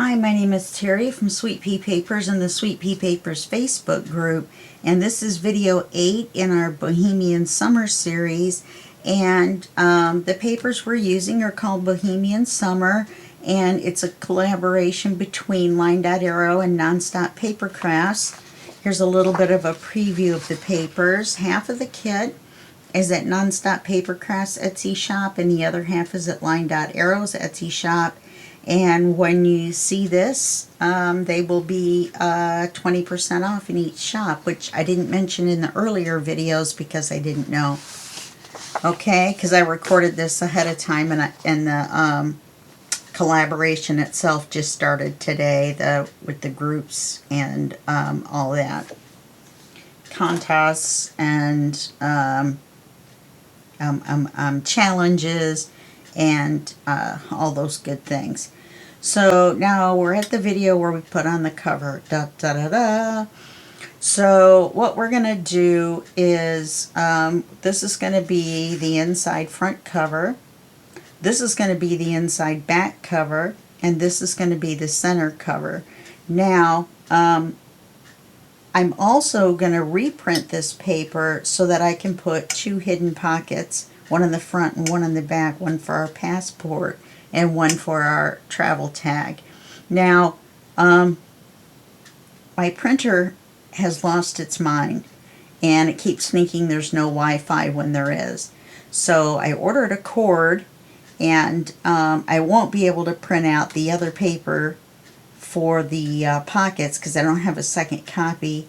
Hi, my name is Terry from Sweet Pea Papers and the Sweet Pea Papers Facebook group, and this is video 8 in our Bohemian Summer series. And the papers we're using are called Bohemian Summer, and it's a collaboration between Line Dot Arrow and Nonstop Paper Crafts. Here's a little bit of a preview of the papers. Half of the kit is at Nonstop Paper Crafts Etsy shop, and the other half is at Line Dot Arrow's Etsy shop. And when you see this, they will be 20% off in each shop, which I didn't mention in the earlier videos because I didn't know. Okay, because I recorded this ahead of time, and the collaboration itself just started today, with the groups and all that. Contests and challenges and all those good things. So now we're at the video where we put on the cover. Da, da, da, da. So what we're going to do is, this is going to be the inside front cover. This is going to be the inside back cover. And this is going to be the center cover. Now, I'm also going to reprint this paper so that I can put 2 hidden pockets, one in the front and one in the back, one for our passport and one for our travel tag. Now, my printer has lost its mind, and it keeps thinking there's no Wi-Fi when there is. So I ordered a cord, and I won't be able to print out the other paper for the pockets because I don't have a second copy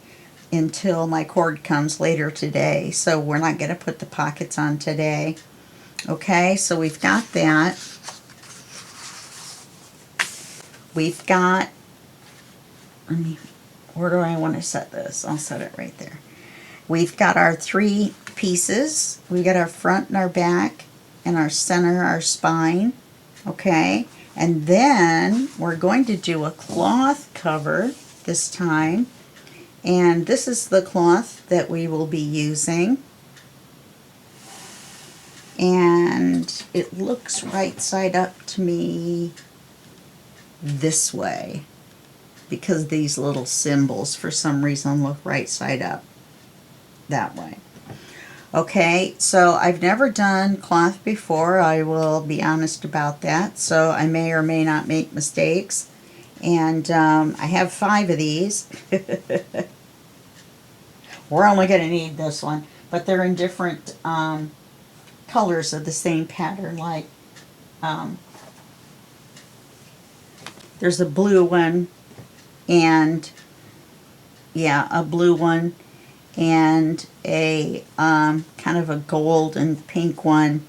until my cord comes later today. So we're not going to put the pockets on today. Okay, so we've got that. We've got, where do I want to set this? I'll set it right there. We've got our 3 pieces. We've got our front and our back, and our center, our spine. Okay, and then we're going to do a cloth cover this time. And this is the cloth that we will be using. And it looks right side up to me this way, because these little symbols for some reason look right side up that way. Okay, so I've never done cloth before. I will be honest about that. So I may or may not make mistakes. And I have 5 of these. We're only going to need this one, but they're in different colors of the same pattern. Like there's a blue one, and yeah, a blue one, and a kind of a gold and pink one,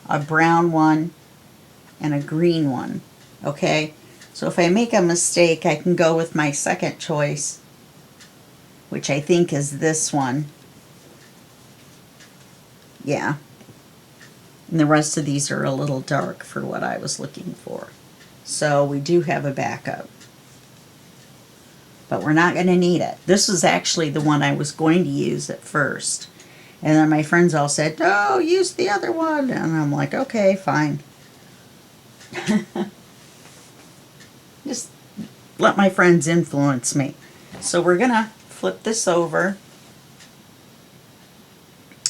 a brown one, and a green one. Okay, so if I make a mistake, I can go with my second choice, which I think is this one. Yeah. And the rest of these are a little dark for what I was looking for. So we do have a backup. But we're not going to need it. This was actually the one I was going to use at first. And then my friends all said, no, use the other one. And I'm like, okay, fine. Just let my friends influence me. So we're going to flip this over.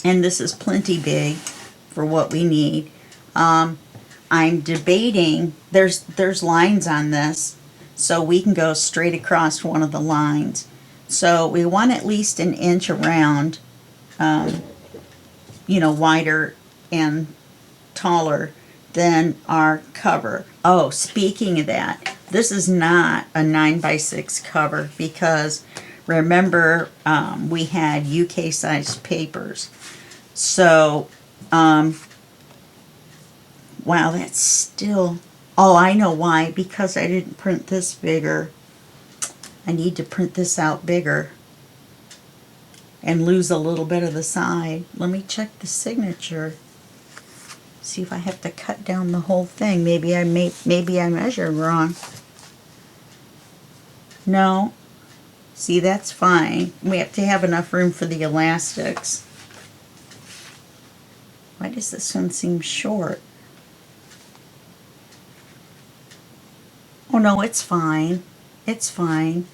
And this is plenty big for what we need. I'm debating, there's lines on this, so we can go straight across one of the lines. So we want at least 1 inch around, you know, wider and taller than our cover. Oh, speaking of that, this is not a 9x6 cover because remember, we had UK sized papers. So, wow, that's still, oh, I know why, because I didn't print this bigger. I need to print this out bigger and lose a little bit of the side. Let me check the signature. See if I have to cut down the whole thing. Maybe I measured wrong. No. See, that's fine. We have to have enough room for the elastics. Why does this one seem short? Oh no, it's fine. It's fine.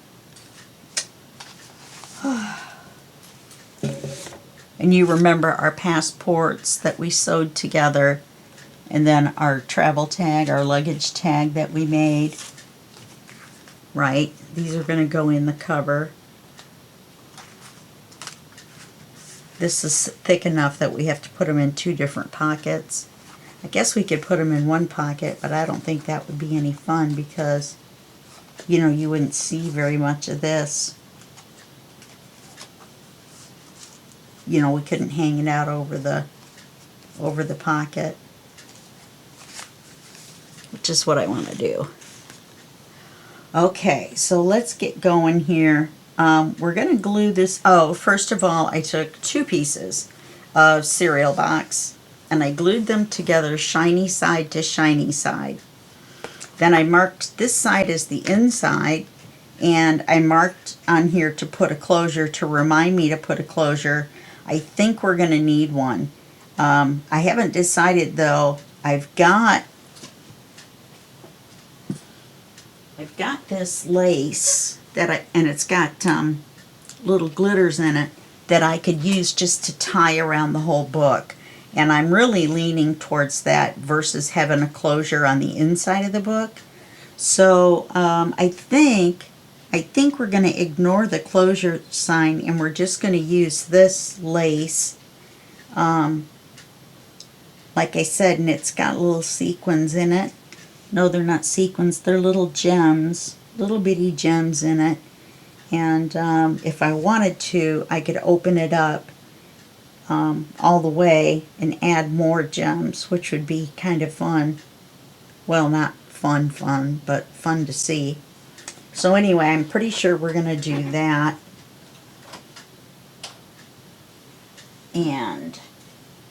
And you remember our passports that we sewed together, and then our travel tag, our luggage tag that we made. Right? These are going to go in the cover. This is thick enough that we have to put them in 2 different pockets. I guess we could put them in one pocket, but I don't think that would be any fun because, you know, you wouldn't see very much of this. You know, we couldn't hang it out over the pocket, which is what I want to do. Okay, so let's get going here. We're going to glue this. Oh, first of all, I took 2 pieces of cereal box and I glued them together shiny side to shiny side. Then I marked this side as the inside, and I marked on here to put a closure to remind me to put a closure. I think we're going to need one. I haven't decided though. I've got this lace and it's got little glitters in it that I could use just to tie around the whole book. And I'm really leaning towards that versus having a closure on the inside of the book. So I think we're going to ignore the closure sign and we're just going to use this lace. Like I said, and it's got little sequins in it. No, they're not sequins, they're little gems, little bitty gems in it. And if I wanted to, I could open it up all the way and add more gems, which would be kind of fun. Well, not fun, but fun to see. So anyway, I'm pretty sure we're going to do that. And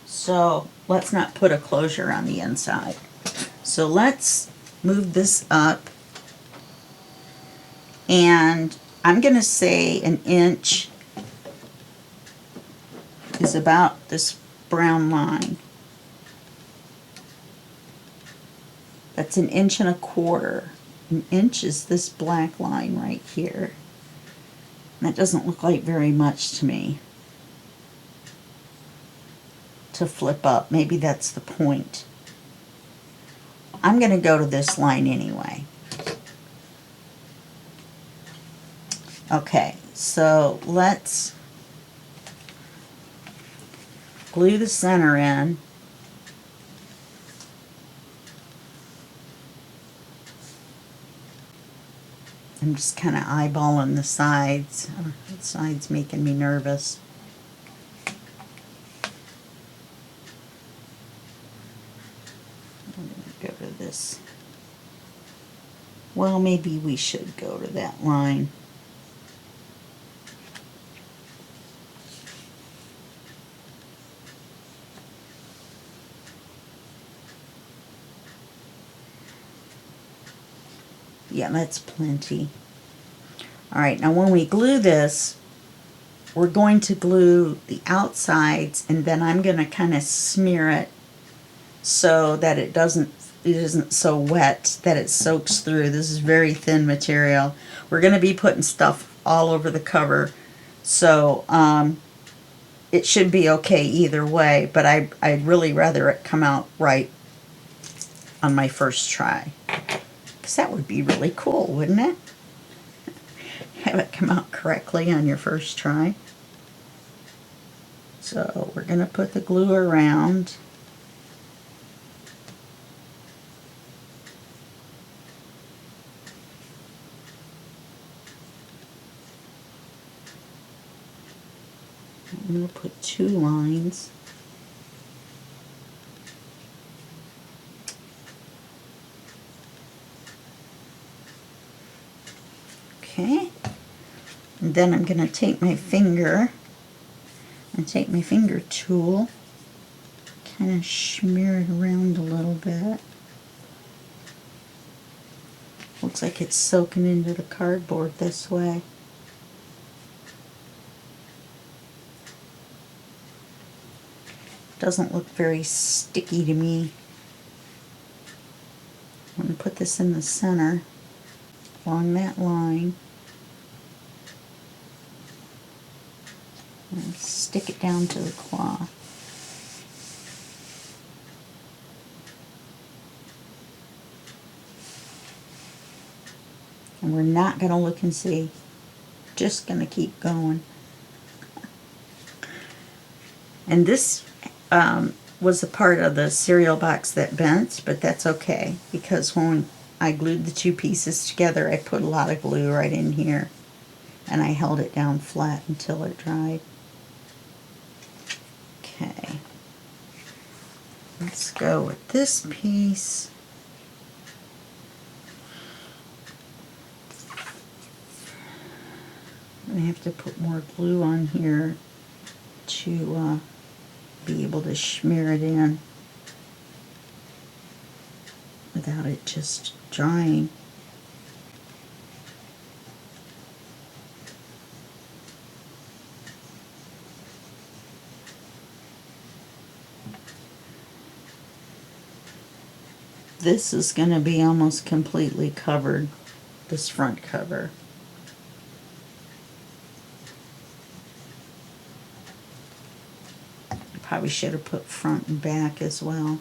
so let's not put a closure on the inside. So let's move this up. And I'm going to say 1 inch is about this brown line. That's 1.25 inches. 1 inch is this black line right here. That doesn't look like very much to me to flip up. Maybe that's the point. I'm going to go to this line anyway. Okay, so let's glue the center in. I'm just kind of eyeballing the sides. The sides making me nervous. I'm going to go to this. Well, maybe we should go to that line. Yeah, that's plenty. Alright, now when we glue this, we're going to glue the outsides, and then I'm going to kind of smear it so that it isn't so wet that it soaks through. This is very thin material. We're going to be putting stuff all over the cover, so it should be okay either way, but I'd really rather it come out right on my first try. That would be really cool, wouldn't it? Have it come out correctly on your first try. So we're going to put the glue around. I'm going to put 2 lines. Okay, and then I'm going to take my finger and take my finger tool, kind of smear it around a little bit. Looks like it's soaking into the cardboard this way. Doesn't look very sticky to me. I'm going to put this in the center. along that line. And stick it down to the cloth. And we're not going to look and see. Just going to keep going. And this was a part of the cereal box that bent, but that's okay, because when I glued the two pieces together, I put a lot of glue right in here, and I held it down flat until it dried. Okay, let's go with this piece. I have to put more glue on here to be able to smear it in without it just drying. This is going to be almost completely covered, this front cover. Probably should have put front and back as well.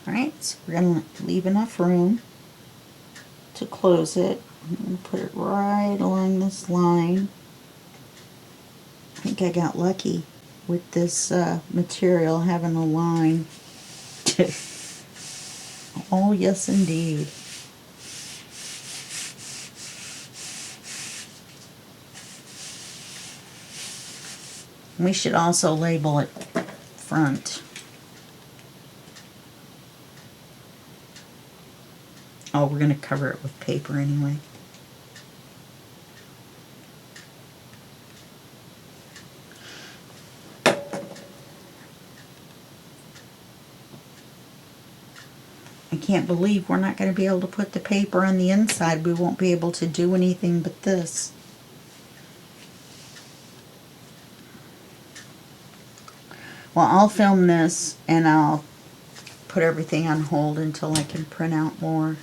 Alright, so we're going to leave enough room to close it. I'm going to put it right along this line. I think I got lucky with this material having a line. Oh yes indeed. We should also label it front. Oh, we're going to cover it with paper anyway. I can't believe we're not going to be able to put the paper on the inside. We won't be able to do anything but this. Well, I'll film this and I'll put everything on hold until I can print out more.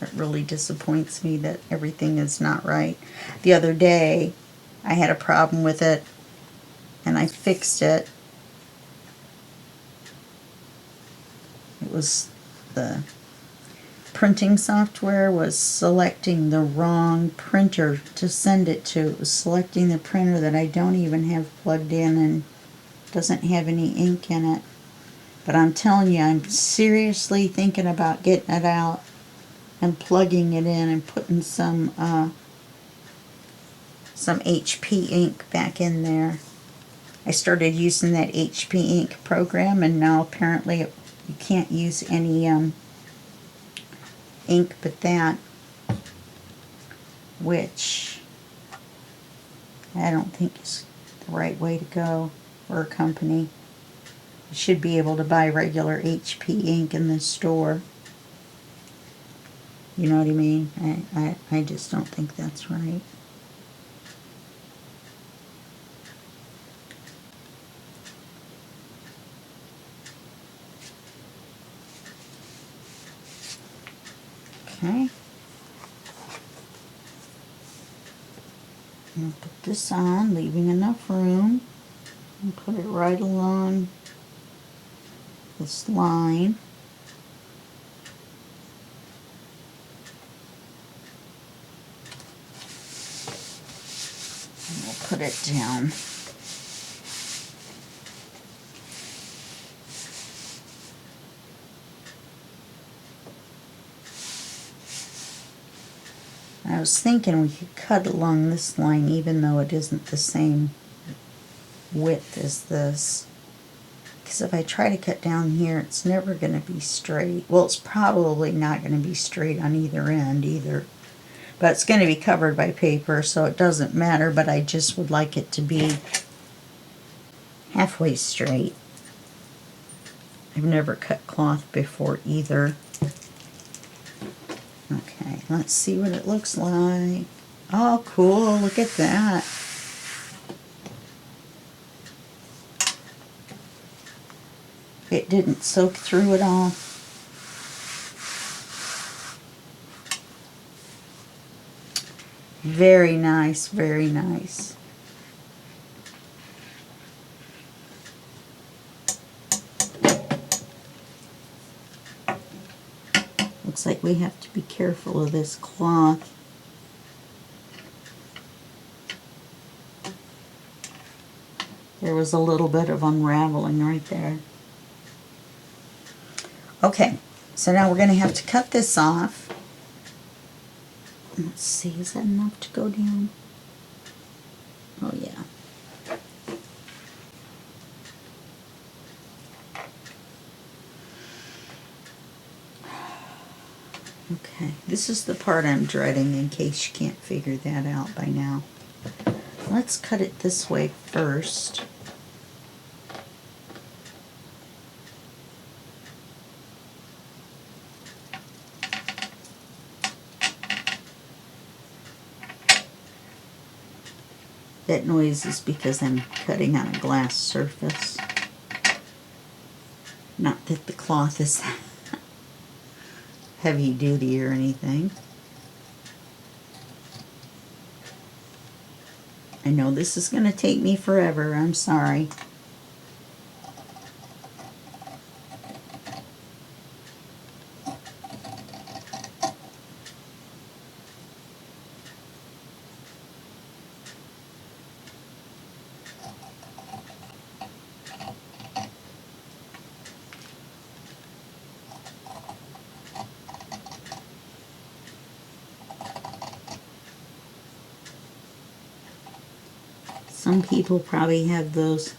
It really disappoints me that everything is not right. The other day, I had a problem with it, and I fixed it. It was the printing software was selecting the wrong printer to send it to. It was selecting the printer that I don't even have plugged in and doesn't have any ink in it. But I'm telling you, I'm seriously thinking about getting it out and plugging it in and putting some HP ink back in there. I started using that HP ink program, and now apparently you can't use any ink but that, which I don't think is the right way to go for a company. You should be able to buy regular HP ink in the store. You know what I mean? I just don't think that's right. Okay. I'm going to put this on, leaving enough room, and put it right along this line. And we'll put it down. I was thinking we could cut along this line even though it isn't the same width as this. Because if I try to cut down here, it's never going to be straight. Well, it's probably not going to be straight on either end either. But it's going to be covered by paper, so it doesn't matter, but I just would like it to be halfway straight. I've never cut cloth before either. Okay, let's see what it looks like. Oh, cool, look at that. It didn't soak through at all. Very nice, very nice. Looks like we have to be careful of this cloth. There was a little bit of unraveling right there. Okay, so now we're going to have to cut this off. Let's see, is that enough to go down? Oh yeah. Okay, this is the part I'm dreading in case you can't figure that out by now. Let's cut it this way first. That noise is because I'm cutting on a glass surface. Not that the cloth is heavy duty or anything. I know this is going to take me forever, I'm sorry. Some people probably have those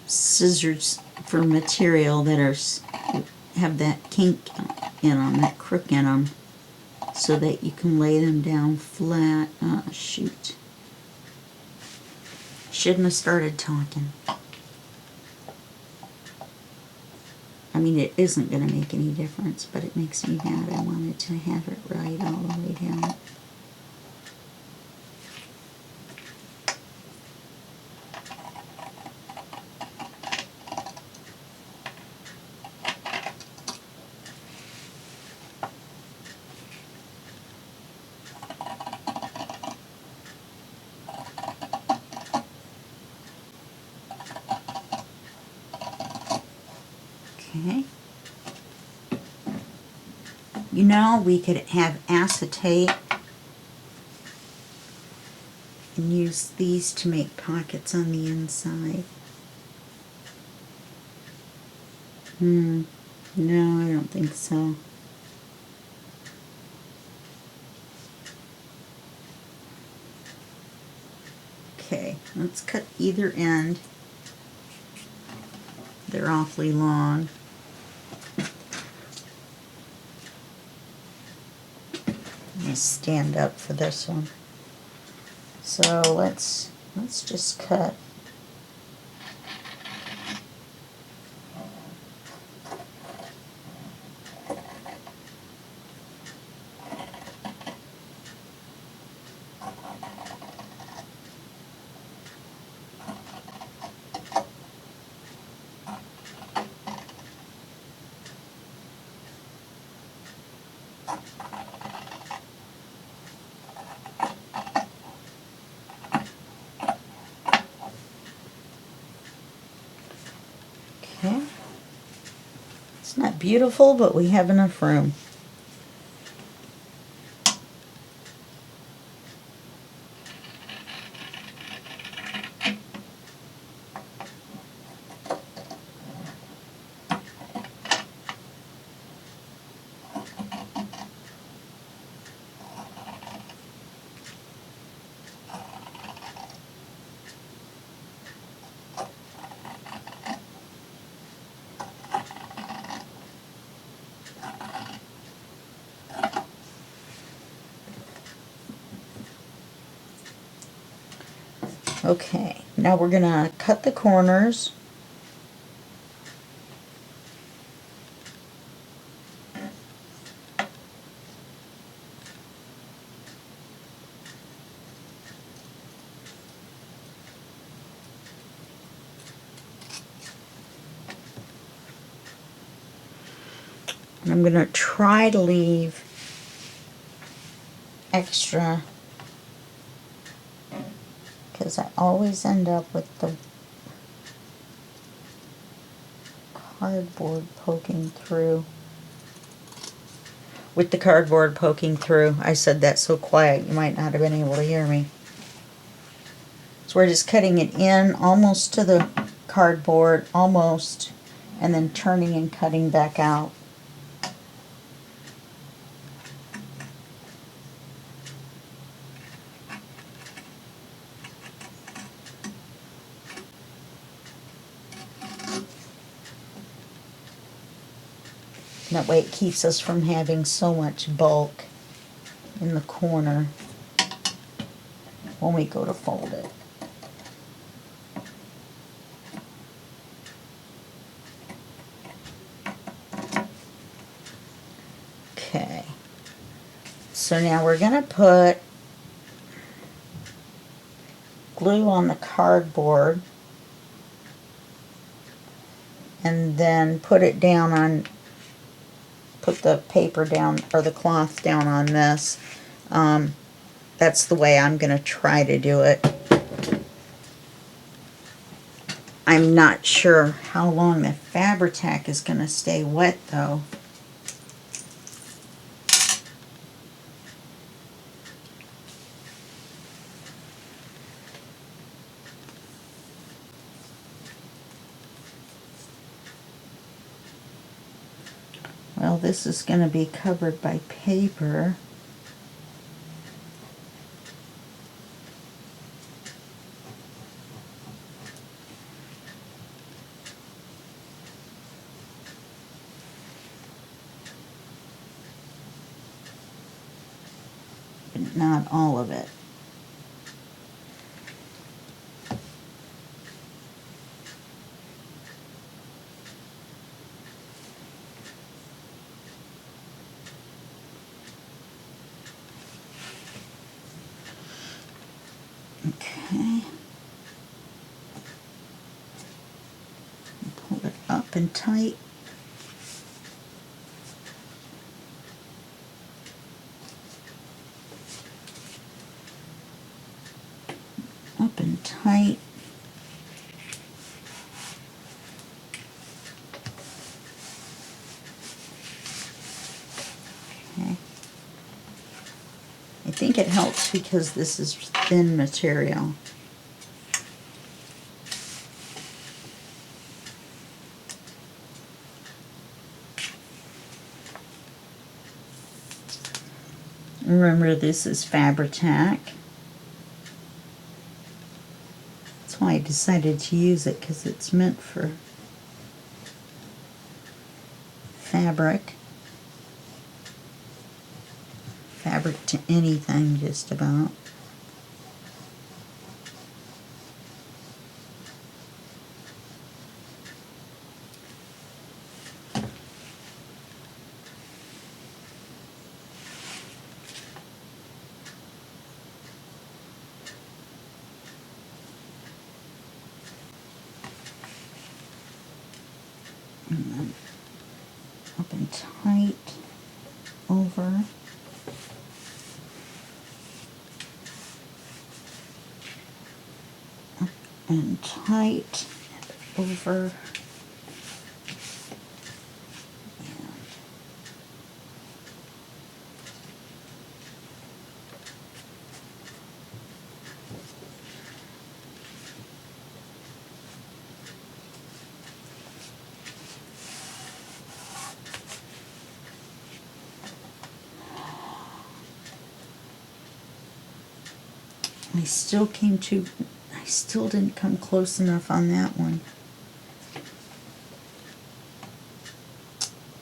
scissors for material that have that kink in them, that crook in them, so that you can lay them down flat. Oh, shoot. Shouldn't have started talking. I mean, it isn't going to make any difference, but it makes me mad. I wanted to have it right all the way down. Okay. You know, we could have acetate and use these to make pockets on the inside. No, I don't think so. Okay, let's cut either end. They're awfully long. Let me stand up for this one. So let's just cut. Okay. It's not beautiful, but we have enough room. Okay, now we're going to cut the corners. And I'm going to try to leave extra, because I always end up with the cardboard poking through. With the cardboard poking through. I said that so quiet you might not have been able to hear me. So we're just cutting it in almost to the cardboard, almost, and then turning and cutting back out. That way it keeps us from having so much bulk in the corner when we go to fold it. Okay, so now we're going to put glue on the cardboard and then put it down on, put the paper down or the cloth down on this. That's the way I'm going to try to do it. I'm not sure how long the Fabri-Tac is going to stay wet though. Well, this is going to be covered by paper. But not all of it. Okay. Pull it up and tight. Up and tight. Okay. I think it helps because this is thin material. Remember, this is Fabri-Tac. That's why I decided to use it, because it's meant for fabric. Fabric to anything, just about. And then up and tight over. Up and tight and over. I still didn't come close enough on that one.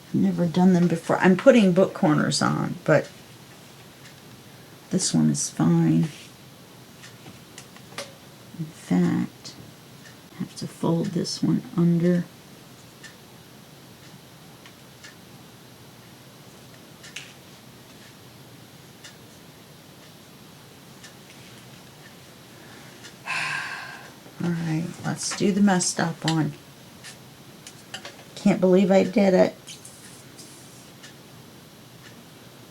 I've never done them before. I'm putting book corners on, but this one is fine. In fact, I have to fold this one under. Alright, let's do the messed up one. Can't believe I did it.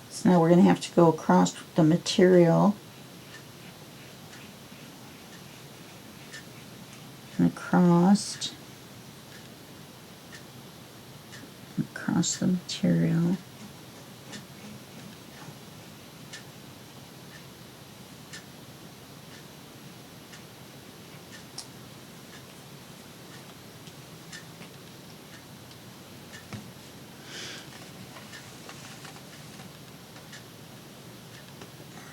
So now we're going to have to go across the material. And across the material.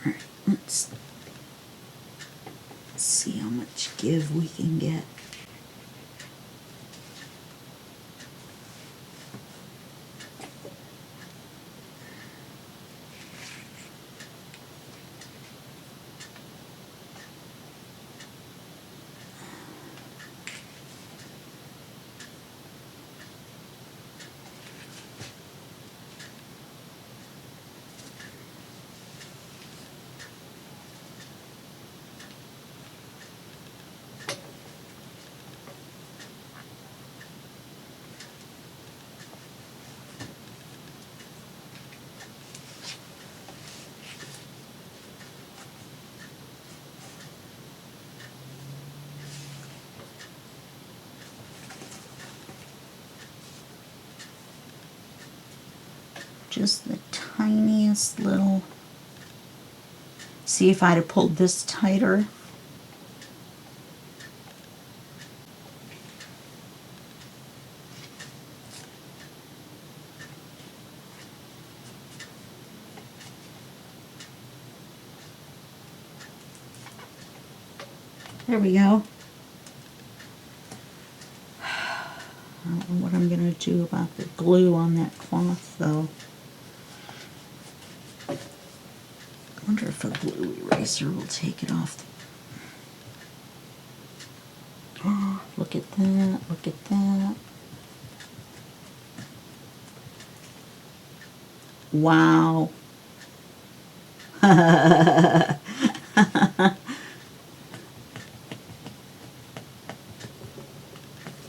Alright, let's see how much give we can get. Just the tiniest little. See, if I'd have pulled this tighter. There we go. I don't know what I'm going to do about the glue on that cloth, though. I wonder if a glue eraser will take it off. Oh, look at that, look at that. Wow.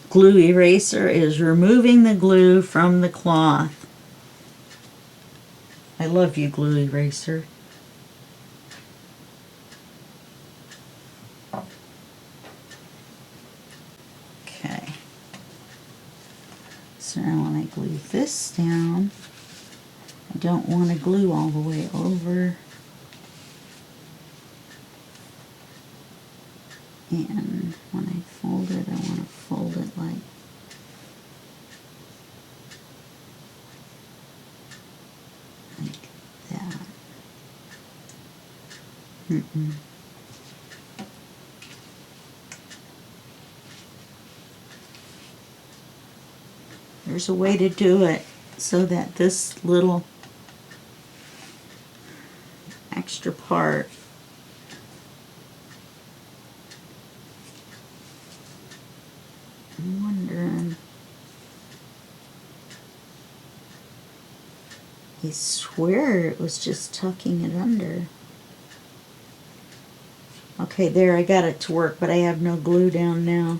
Glue eraser is removing the glue from the cloth. I love you, glue eraser. Okay. So now when I glue this down, I don't want to glue all the way over. And when I fold it, I want to fold it like that. There's a way to do it so that this little extra part I'm wondering. I swear it was just tucking it under. Okay, there, I got it to work, but I have no glue down now.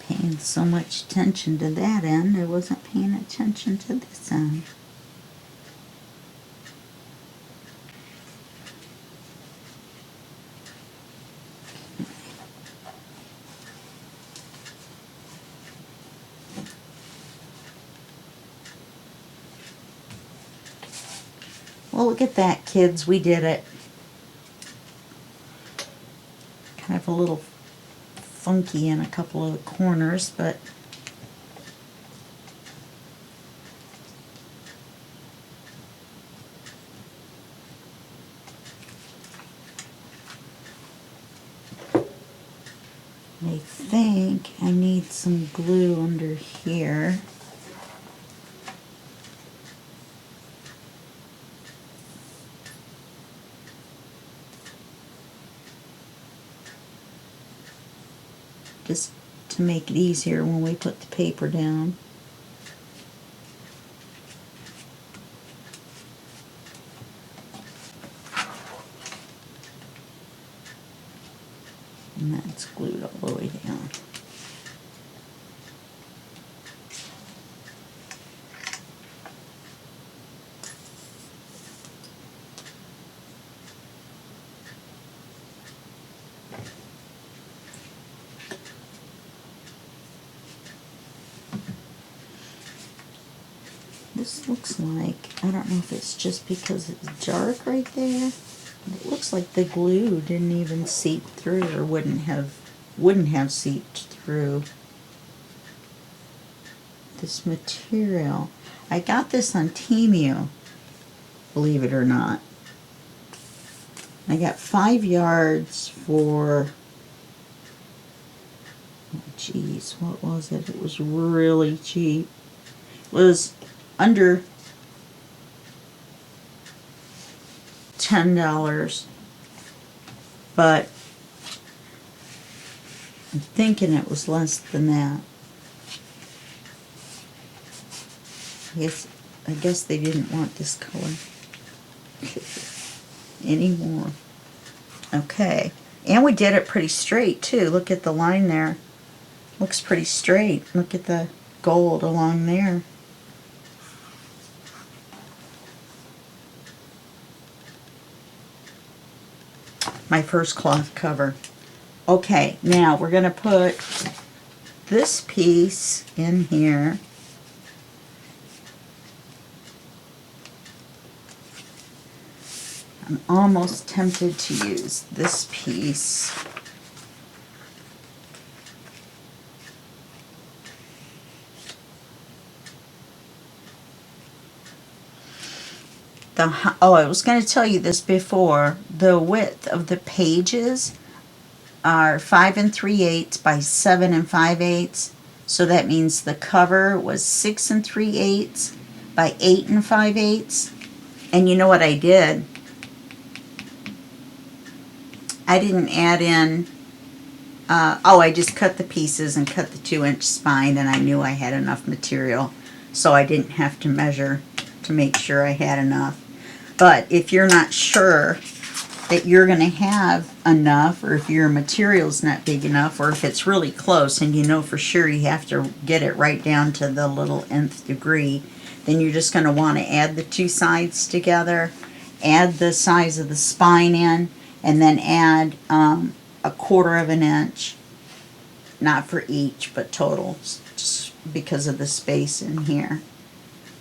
Paying so much attention to that end, I wasn't paying attention to this end. Well, look at that, kids. We did it. Kind of a little funky in a couple of the corners, but I think I need some glue under here. Just to make it easier when we put the paper down. And that's glued all the way down. This looks like, I don't know if it's just because it's dark right there. It looks like the glue didn't even seep through, or wouldn't have seeped through this material. I got this on Temu, believe it or not. I got 5 yards for, oh geez, what was it? It was really cheap. It was under $10, but I'm thinking it was less than that. I guess they didn't want this color anymore. Okay, and we did it pretty straight too. Look at the line there. Looks pretty straight. Look at the gold along there. My first cloth cover. Okay, now we're going to put this piece in here. I'm almost tempted to use this piece. Oh, I was going to tell you this before. The width of the pages are 5 3/8 by 7 5/8. So that means the cover was 6 3/8 by 8 5/8. And you know what I did? I didn't add in, I just cut the pieces and cut the 2-inch spine, and I knew I had enough material. So I didn't have to measure to make sure I had enough. But if you're not sure that you're going to have enough, or if your material's not big enough, or if it's really close and you know for sure you have to get it right down to the little nth degree, then you're just going to want to add the 2 sides together, add the size of the spine in, and then add a 1/4 of an inch, not for each, but total, just because of the space in here.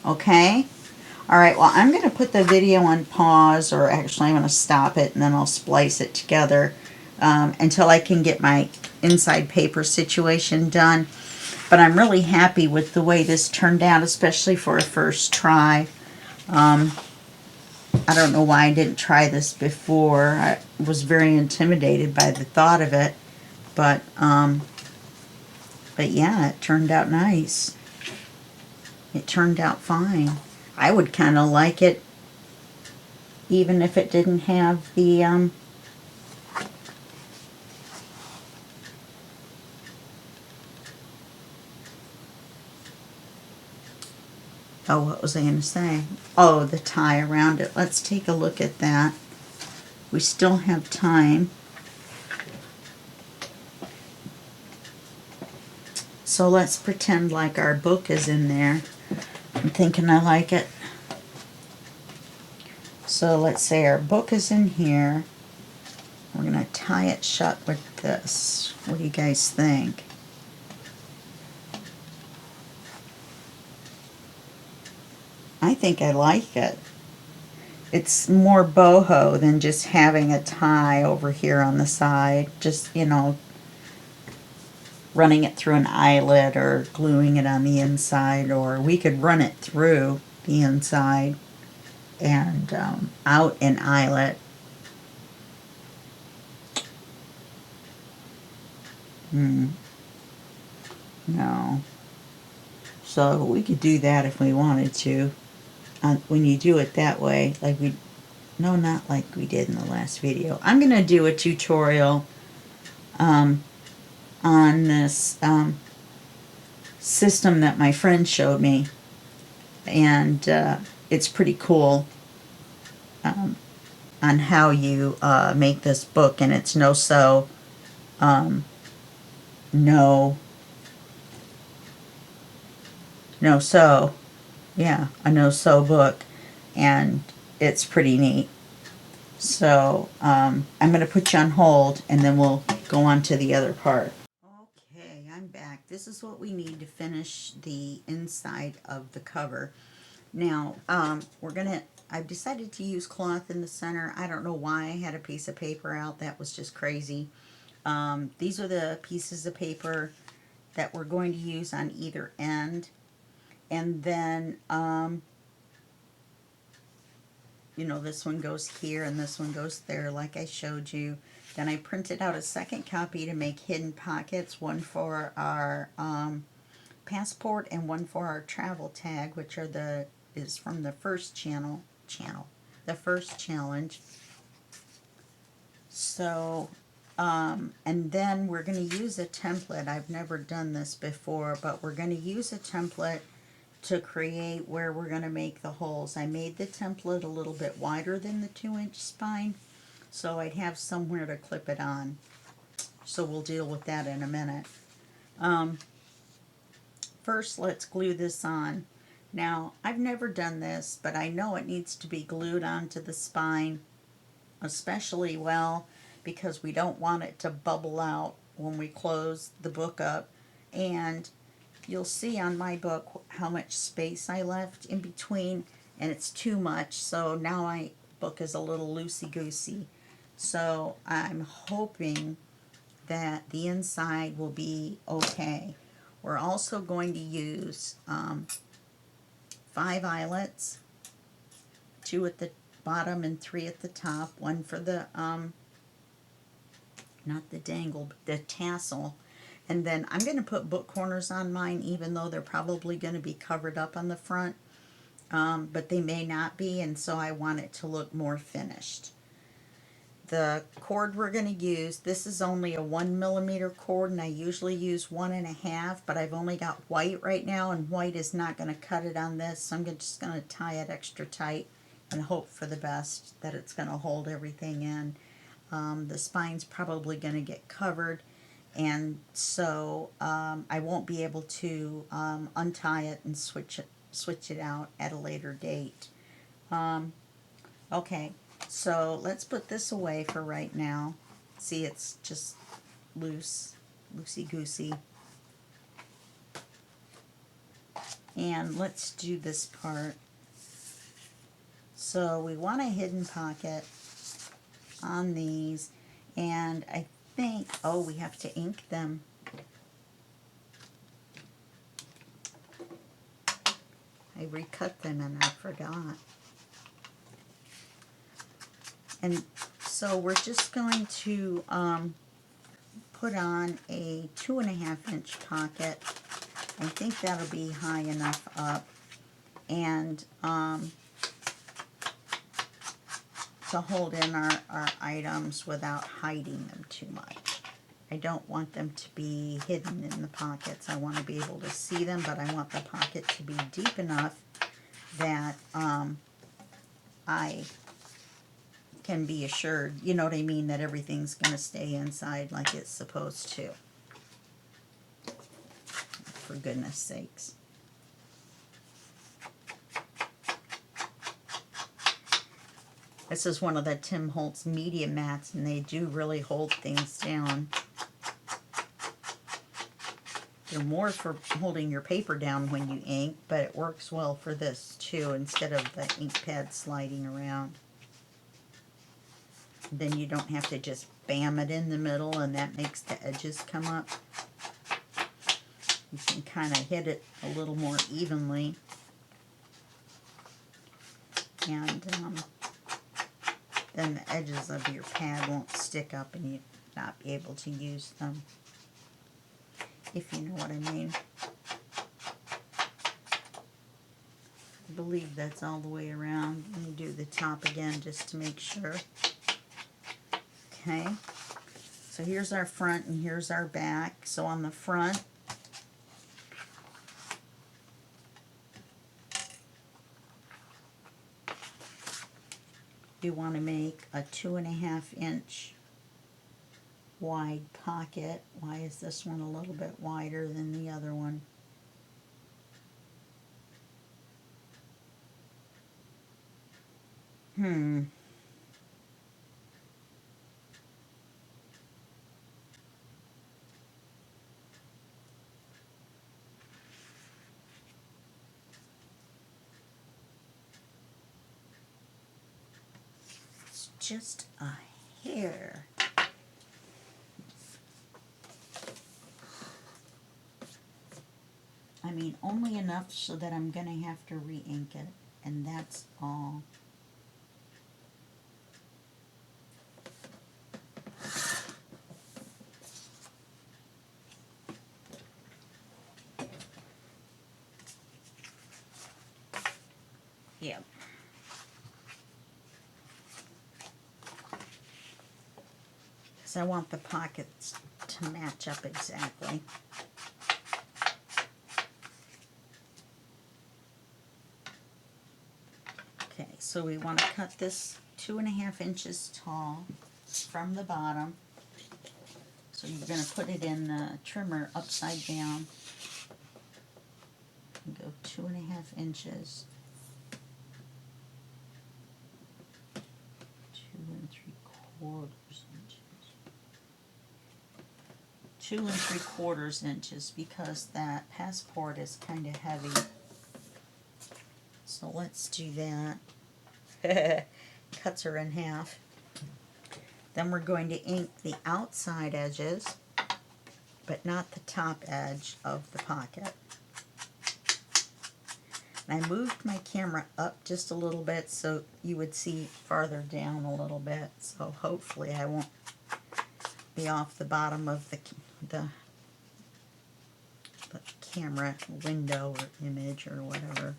Okay? Alright, well, I'm going to put the video on pause, or actually I'm going to stop it and then I'll splice it together until I can get my inside paper situation done. But I'm really happy with the way this turned out, especially for a first try. I don't know why I didn't try this before. I was very intimidated by the thought of it. But yeah, it turned out nice. It turned out fine. I would kind of like it even if it didn't have the oh, what was I going to say? Oh, the tie around it. Let's take a look at that. We still have time. So let's pretend like our book is in there. I'm thinking I like it. So let's say our book is in here. We're going to tie it shut with this. What do you guys think? I think I like it. it's more boho than just having a tie over here on the side. Just, you know, running it through an eyelet or gluing it on the inside, or we could run it through the inside and out an eyelet. No. So we could do that if we wanted to. When you do it that way, like we, no, not like we did in the last video. I'm going to do a tutorial on this system that my friend showed me, and it's pretty cool on how you make this book, and it's no-sew, no-sew, yeah, a no-sew book, and it's pretty neat. So I'm going to put you on hold, and then we'll go on to the other part. Okay, I'm back. This is what we need to finish the inside of the cover. Now, I've decided to use cloth in the center. I don't know why I had a piece of paper out. That was just crazy. These are the pieces of paper that we're going to use on either end. And then, you know, this one goes here and this one goes there, like I showed you. Then I printed out a second copy to make hidden pockets, one for our passport and one for our travel tag, which are is from the first the first challenge. So, and then we're going to use a template. I've never done this before, but we're going to use a template to create where we're going to make the holes. I made the template a little bit wider than the 2-inch spine, so I'd have somewhere to clip it on. So we'll deal with that in a minute. First, let's glue this on. Now, I've never done this, but I know it needs to be glued onto the spine especially well, because we don't want it to bubble out when we close the book up. And you'll see on my book how much space I left in between, and it's too much, so now my book is a little loosey-goosey. So I'm hoping that the inside will be okay. We're also going to use 5 eyelets, 2 at the bottom and 3 at the top, one for the, not the dangle, but the tassel. And then I'm going to put book corners on mine, even though they're probably going to be covered up on the front, but they may not be, and so I want it to look more finished. The cord we're going to use, this is only a 1mm cord, and I usually use 1.5, but I've only got white right now, and white is not going to cut it on this, so I'm just going to tie it extra tight and hope for the best that it's going to hold everything in. The spine's probably going to get covered, and so I won't be able to untie it and switch it out at a later date. Okay, so let's put this away for right now. See, it's just loosey-goosey. And let's do this part. So we want a hidden pocket on these, and I think, oh, we have to ink them. I recut them and I forgot. And so we're just going to put on a 2.5-inch pocket. I think that'll be high enough up, and to hold in our items without hiding them too much. I don't want them to be hidden in the pockets. I want to be able to see them, but I want the pocket to be deep enough that I can be assured, you know what I mean, that everything's going to stay inside like it's supposed to. For goodness sakes. This is one of the Tim Holtz media mats, and they do really hold things down. They're more for holding your paper down when you ink, but it works well for this too, instead of the ink pad sliding around. Then you don't have to just bam it in the middle and that makes the edges come up. You can kind of hit it a little more evenly. And then the edges of your pad won't stick up and you'll not be able to use them, if you know what I mean. I believe that's all the way around. Let me do the top again just to make sure. Okay, so here's our front and here's our back. So on the front, you want to make a 2.5 inch wide pocket. Why is this one a little bit wider than the other one? It's just a hair. I mean, only enough so that I'm going to have to re-ink it, and that's all. Yep. Because I want the pockets to match up exactly. Okay, so we want to cut this 2.5 inches tall from the bottom. So you're going to put it in the trimmer upside down. And go 2.5 inches. 2 3/4 inches. 2 3/4 inches because that passport is kind of heavy. So let's do that. Cuts her in half. Then we're going to ink the outside edges, but not the top edge of the pocket. And I moved my camera up just a little bit so you would see farther down a little bit. So hopefully I won't be off the bottom of the camera window or image or whatever.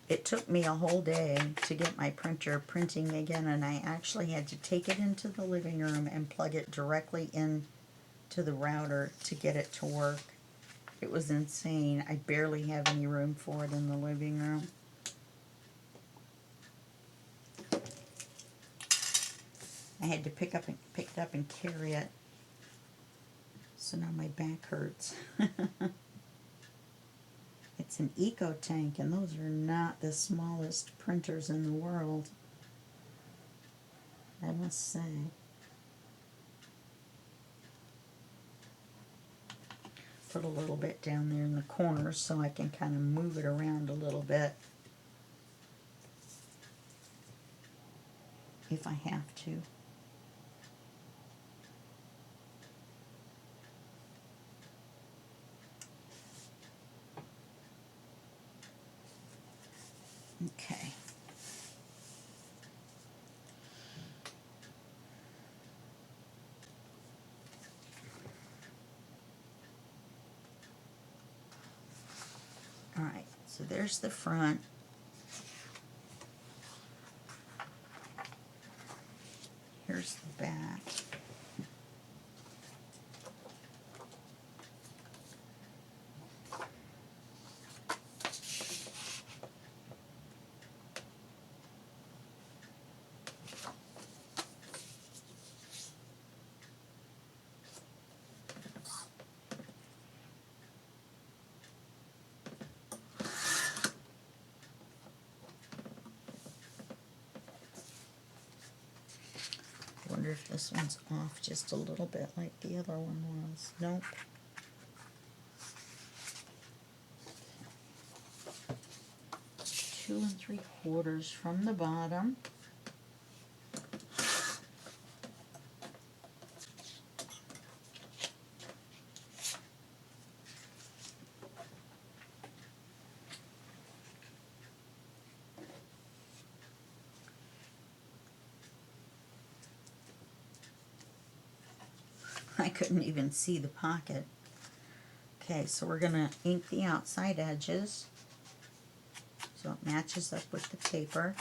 It took me a whole day to get my printer printing again, and I actually had to take it into the living room and plug it directly in to the router to get it to work. It was insane. I barely have any room for it in the living room. I had to pick it up and carry it. So now my back hurts. It's an Eco Tank, and those are not the smallest printers in the world, I must say. Put a little bit down there in the corners so I can kind of move it around a little bit if I have to. Okay. All right, so there's the front. Here's the back. Wonder if this one's off just a little bit like the other one was. Nope. 2 3/4 from the bottom. I couldn't even see the pocket. Okay, so we're going to ink the outside edges so it matches up with the paper.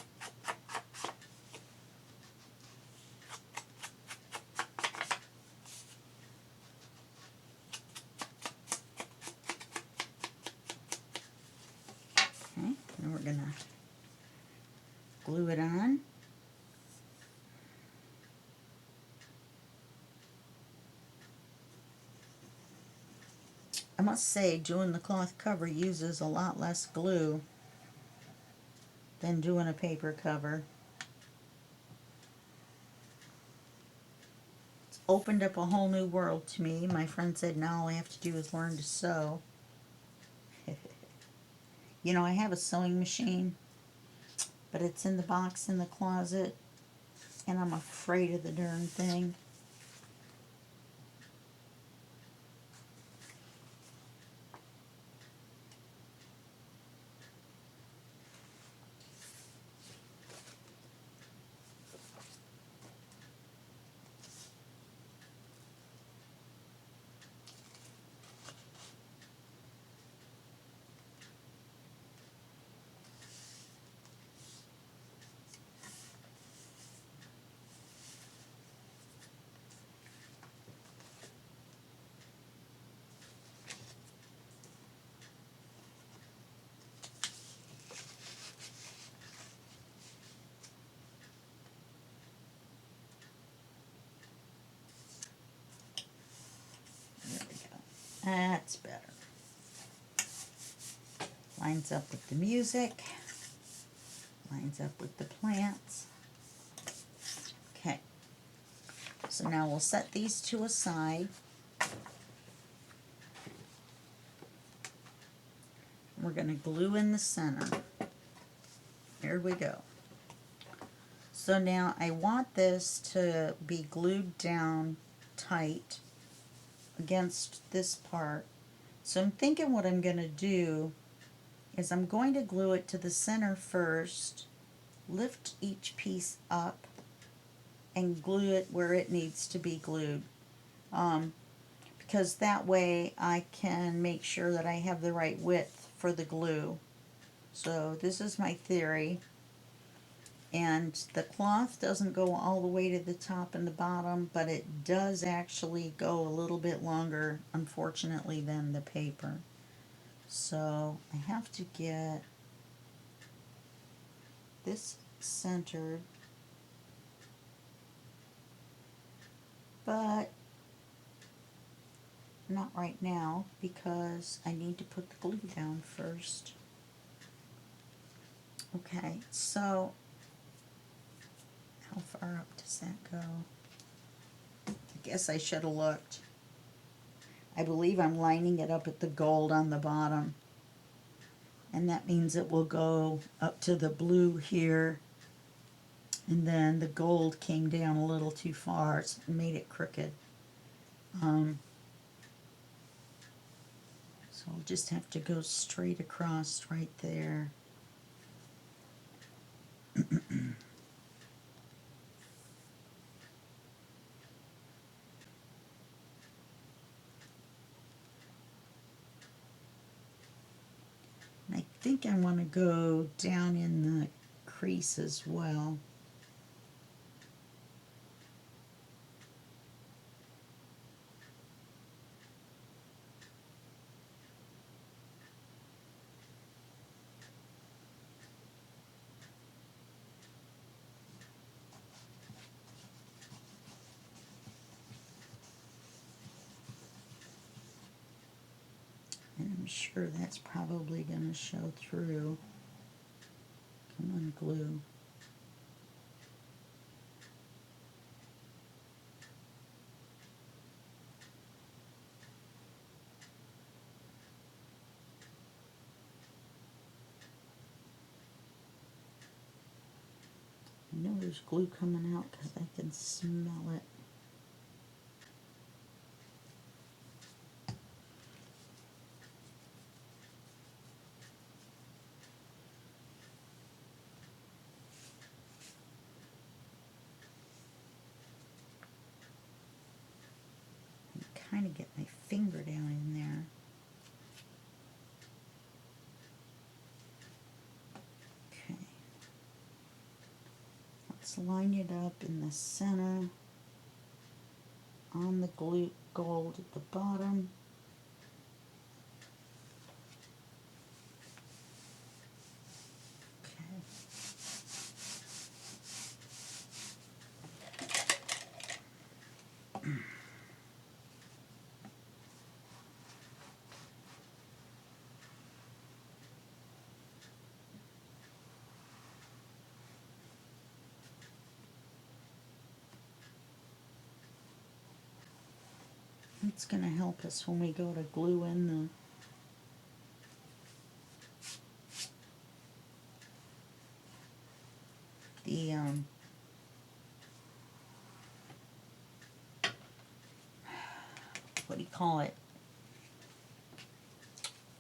Okay, and we're going to glue it on. I must say, doing the cloth cover uses a lot less glue than doing a paper cover. It's opened up a whole new world to me. My friend said now all I have to do is learn to sew. You know, I have a sewing machine, but it's in the box in the closet, and I'm afraid of the darn thing. There we go. That's better. Lines up with the music. Lines up with the plants. Okay. So now we'll set these to a side. We're going to glue in the center. There we go. So now I want this to be glued down tight against this part. So I'm thinking what I'm going to do is I'm going to glue it to the center first, lift each piece up, and glue it where it needs to be glued. Because that way I can make sure that I have the right width for the glue. So this is my theory. And the cloth doesn't go all the way to the top and the bottom, but it does actually go a little bit longer, unfortunately, than the paper. So I have to get this centered, but not right now because I need to put the glue down first. Okay, so how far up does that go? I guess I should have looked. I believe I'm lining it up at the gold on the bottom. And that means it will go up to the blue here. And then the gold came down a little too far. It made it crooked. So I'll just have to go straight across right there. I think I want to go down in the crease as well. And I'm sure that's probably going to show through. Come on, glue. I know there's glue coming out because I can smell it. Kind of get my finger down in there. Okay. Let's line it up in the center on the glue gold at the bottom. Okay. It's going to help us when we go to glue in the what do you call it?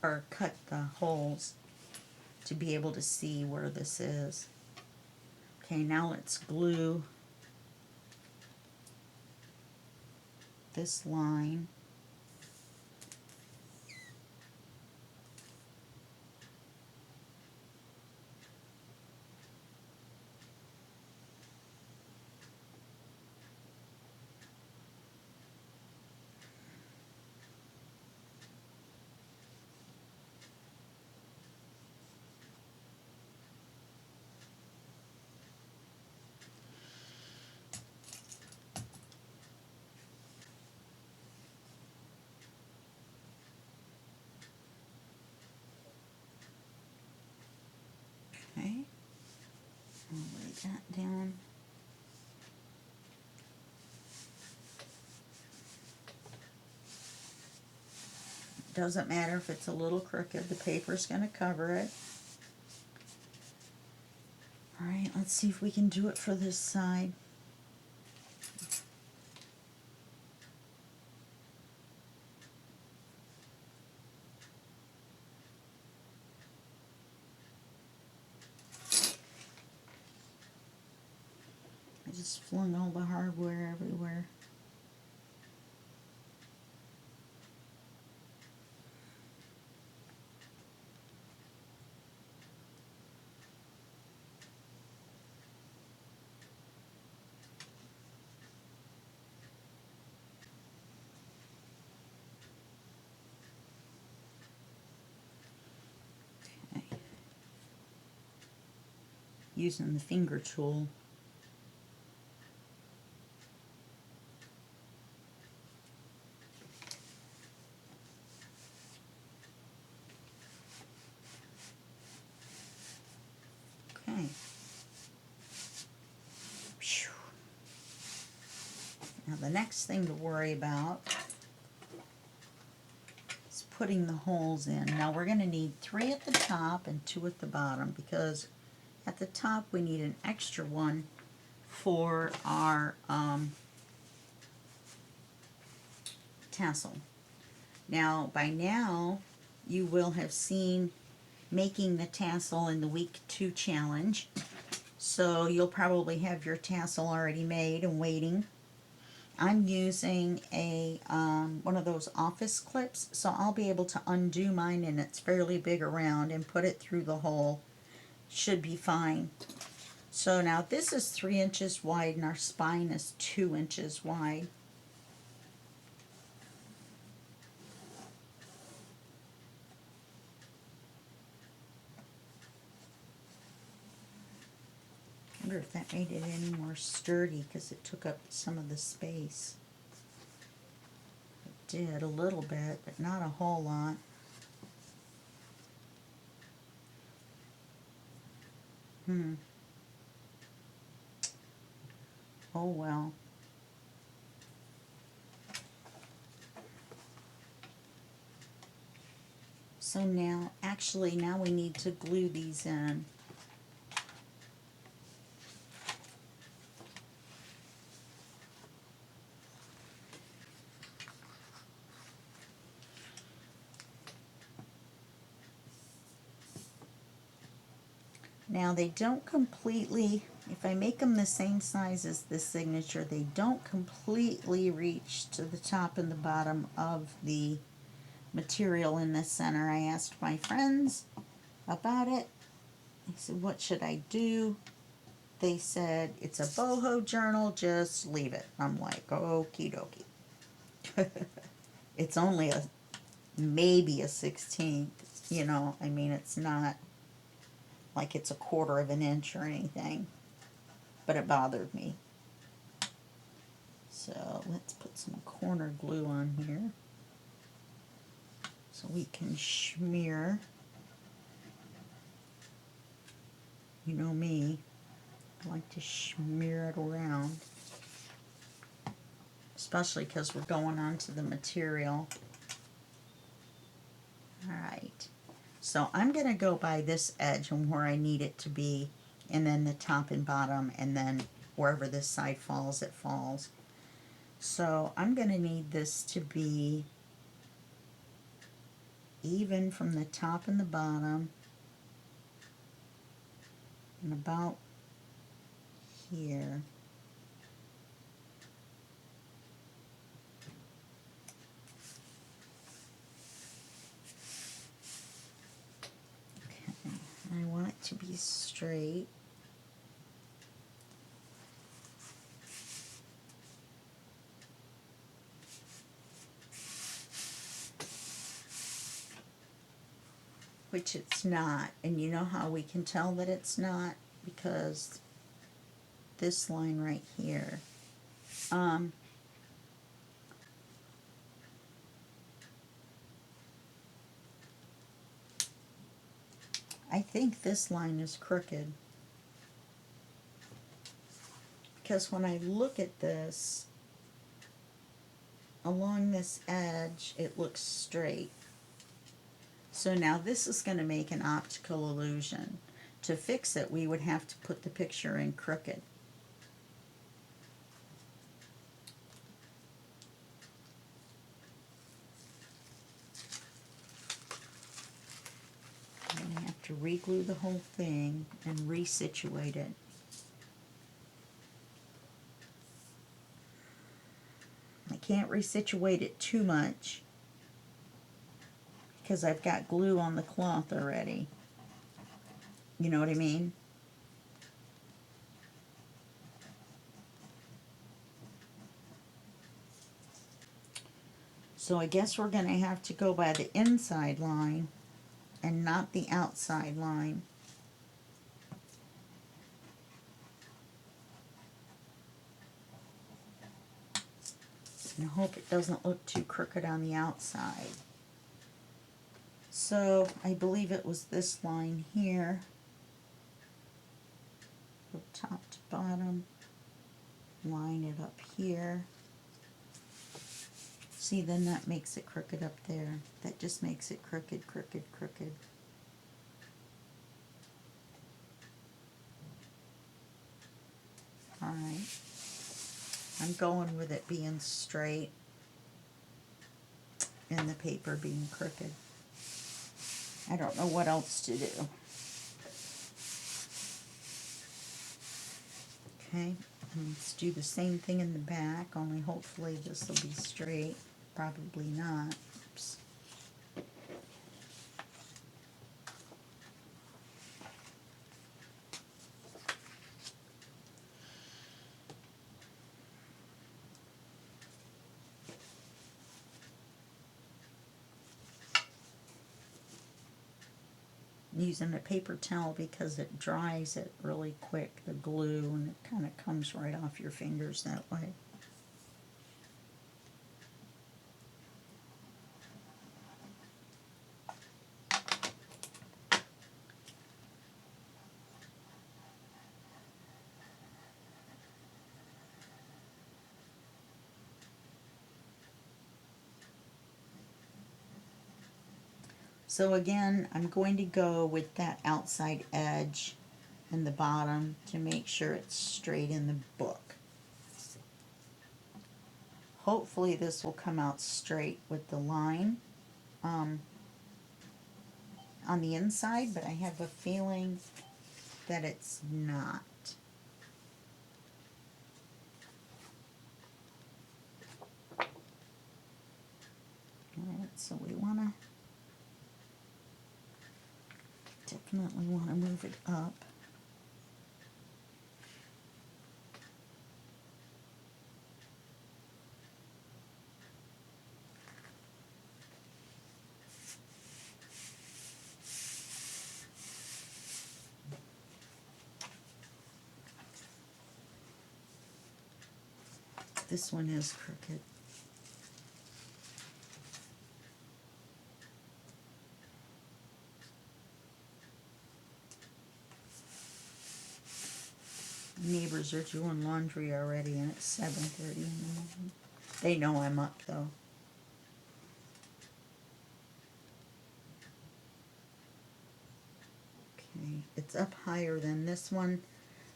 Or cut the holes to be able to see where this is. Okay, now let's glue this line. Okay, I'll lay that down. Doesn't matter if it's a little crooked, the paper's going to cover it. Alright, let's see if we can do it for this side. I just flung all the hardware everywhere. Okay. Using the finger tool. Okay. Whew. Now the next thing to worry about is putting the holes in. Now we're going to need 3 at the top and 2 at the bottom, because at the top we need an extra one for our tassel. Now by now you will have seen making the tassel in the week 2 challenge, so you'll probably have your tassel already made and waiting. I'm using a one of those office clips, so I'll be able to undo mine, and it's fairly big around, and put it through the hole. Should be fine. So now this is 3 inches wide and our spine is 2 inches wide. I wonder if that made it any more sturdy, because it took up some of the space. It did a little bit, but not a whole lot. Oh well. So now, actually now we need to glue these in. Now they don't completely, if I make them the same size as this signature, they don't completely reach to the top and the bottom of the material in the center. I asked my friends about it. I said, what should I do? They said, it's a boho journal, just leave it. I'm like, okie dokie. It's only maybe a 16th, you know, I mean, it's not like it's a quarter of an inch or anything, but it bothered me. So let's put some corner glue on here so we can smear. You know me, I like to smear it around, especially because we're going onto the material. Alright, so I'm going to go by this edge and where I need it to be, and then the top and bottom, and then wherever this side falls, it falls. So I'm going to need this to be even from the top and the bottom, and about here. Okay, I want it to be straight. Which it's not, and you know how we can tell that it's not? Because this line right here, I think this line is crooked, because when I look at this, along this edge, it looks straight. So now this is going to make an optical illusion. To fix it, we would have to put the picture in crooked. I'm going to have to re-glue the whole thing and resituate it. I can't resituate it too much because I've got glue on the cloth already. You know what I mean? So I guess we're going to have to go by the inside line and not the outside line. And I hope it doesn't look too crooked on the outside. So I believe it was this line here, from top to bottom, line it up here. See, then that makes it crooked up there. That just makes it crooked, crooked, crooked. Alright. I'm going with it being straight and the paper being crooked. I don't know what else to do. Okay, and let's do the same thing in the back, only hopefully this will be straight. Probably not. Oops. Using a paper towel because it dries it really quick, the glue, and it kind of comes right off your fingers that way. So again, I'm going to go with that outside edge and the bottom to make sure it's straight in the book. Hopefully this will come out straight with the line on the inside, but I have a feeling that it's not. Alright, so we want to definitely want to move it up. This one is crooked. Neighbors are doing laundry already and it's 7:30 in the morning. They know I'm up though. Okay, it's up higher than this one,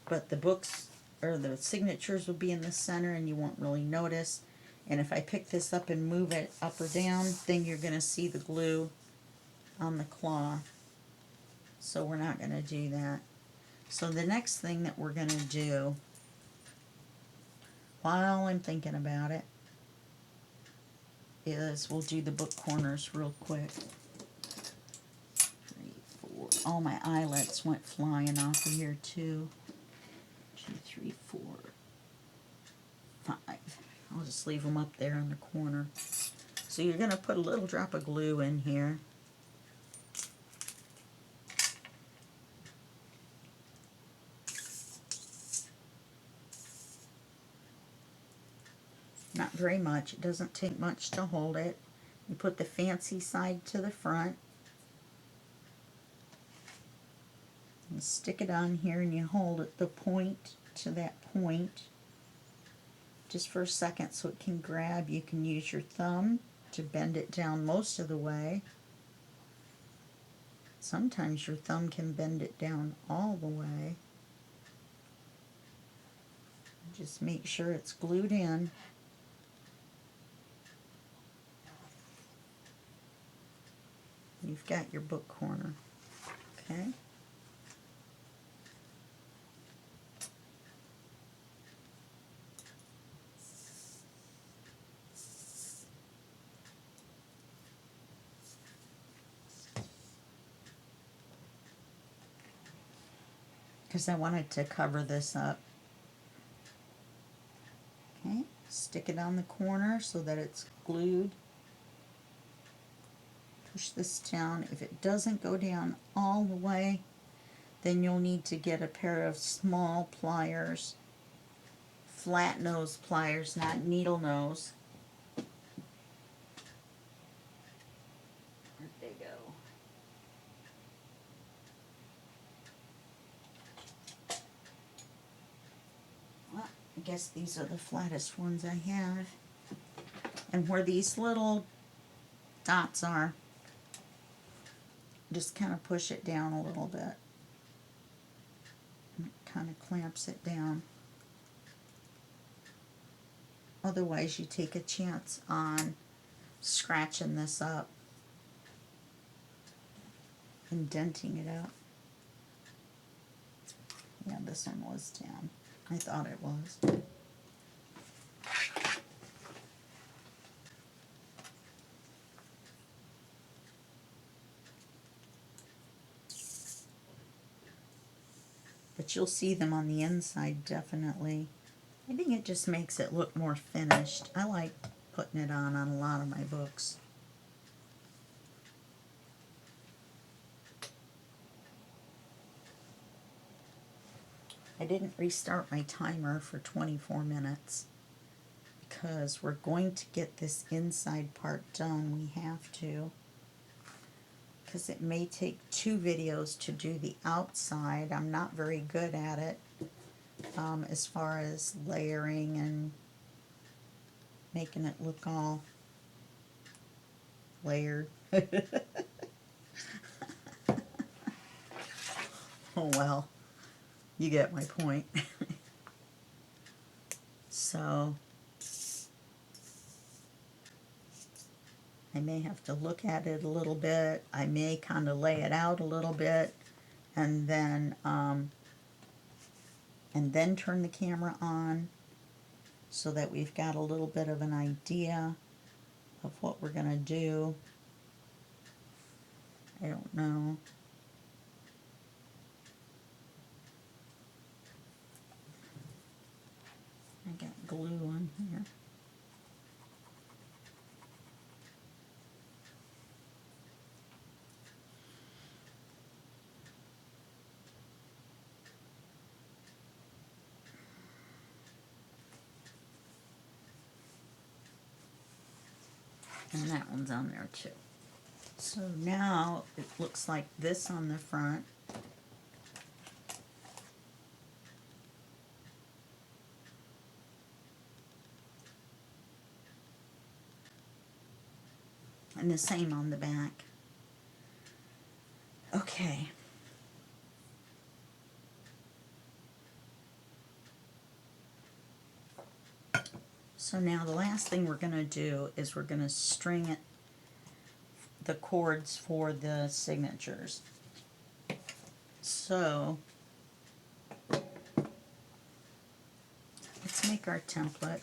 but the books or the signatures will be in the center and you won't really notice. And if I pick this up and move it up or down, then you're going to see the glue on the cloth. So we're not going to do that. So the next thing that we're going to do, while I'm thinking about it, is we'll do the book corners real quick. 3, 4. All my eyelets went flying off of here too. 2, 3, 4, 5. I'll just leave them up there in the corner. So you're going to put a little drop of glue in here. Not very much. It doesn't take much to hold it. You put the fancy side to the front. And stick it on here and you hold it the point to that point just for a second so it can grab. You can use your thumb to bend it down most of the way. Sometimes your thumb can bend it down all the way. Just make sure it's glued in. You've got your book corner. Okay. Because I wanted to cover this up. Okay, stick it on the corner so that it's glued. Push this down. If it doesn't go down all the way, then you'll need to get a pair of small pliers, flat nose pliers, not needle nose. Where'd they go? Well, I guess these are the flattest ones I have. And where these little dots are, just kind of push it down a little bit. And it kind of clamps it down. Otherwise, you take a chance on scratching this up and denting it up. Yeah, this one was down. I thought it was. But you'll see them on the inside, definitely. I think it just makes it look more finished. I like putting it on a lot of my books. I didn't restart my timer for 24 minutes because we're going to get this inside part done. We have to. Because it may take 2 videos to do the outside. I'm not very good at it as far as layering and making it look all layered. Oh well, you get my point. So I may have to look at it a little bit. I may kind of lay it out a little bit and then and then turn the camera on so that we've got a little bit of an idea of what we're going to do. I don't know. I got glue on here. And that one's on there too. So now it looks like this on the front. And the same on the back. Okay. So now the last thing we're going to do is we're going to string it, the cords for the signatures. So let's make our template.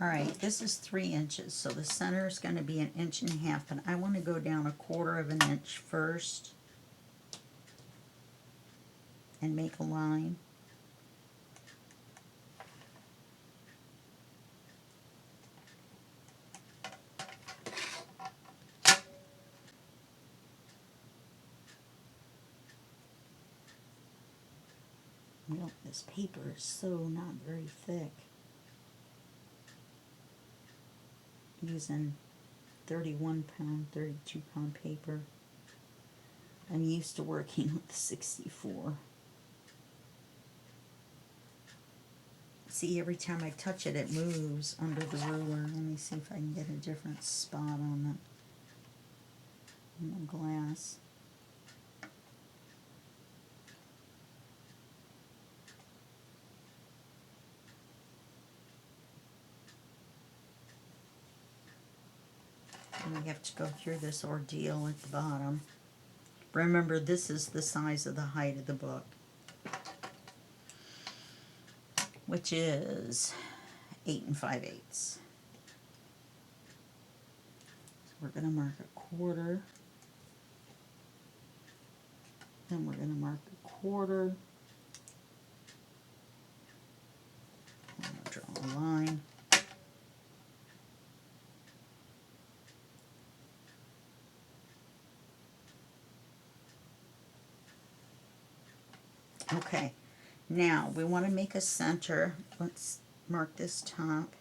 Alright, this is 3 inches, so the center is going to be 1.5 inches, but I want to go down 1/4 inch first and make a line. Well, this paper is so not very thick. Using 31-pound, 32-pound paper. I'm used to working with 64. See, every time I touch it, it moves under the ruler. Let me see if I can get a different spot on the glass. And we have to go through this ordeal at the bottom. Remember, this is the size of the height of the book, which is 8 5/8. So we're going to mark 1/4. Then we're going to mark 1/4. I'm going to draw a line. Okay, now we want to make a center. Let's mark this top.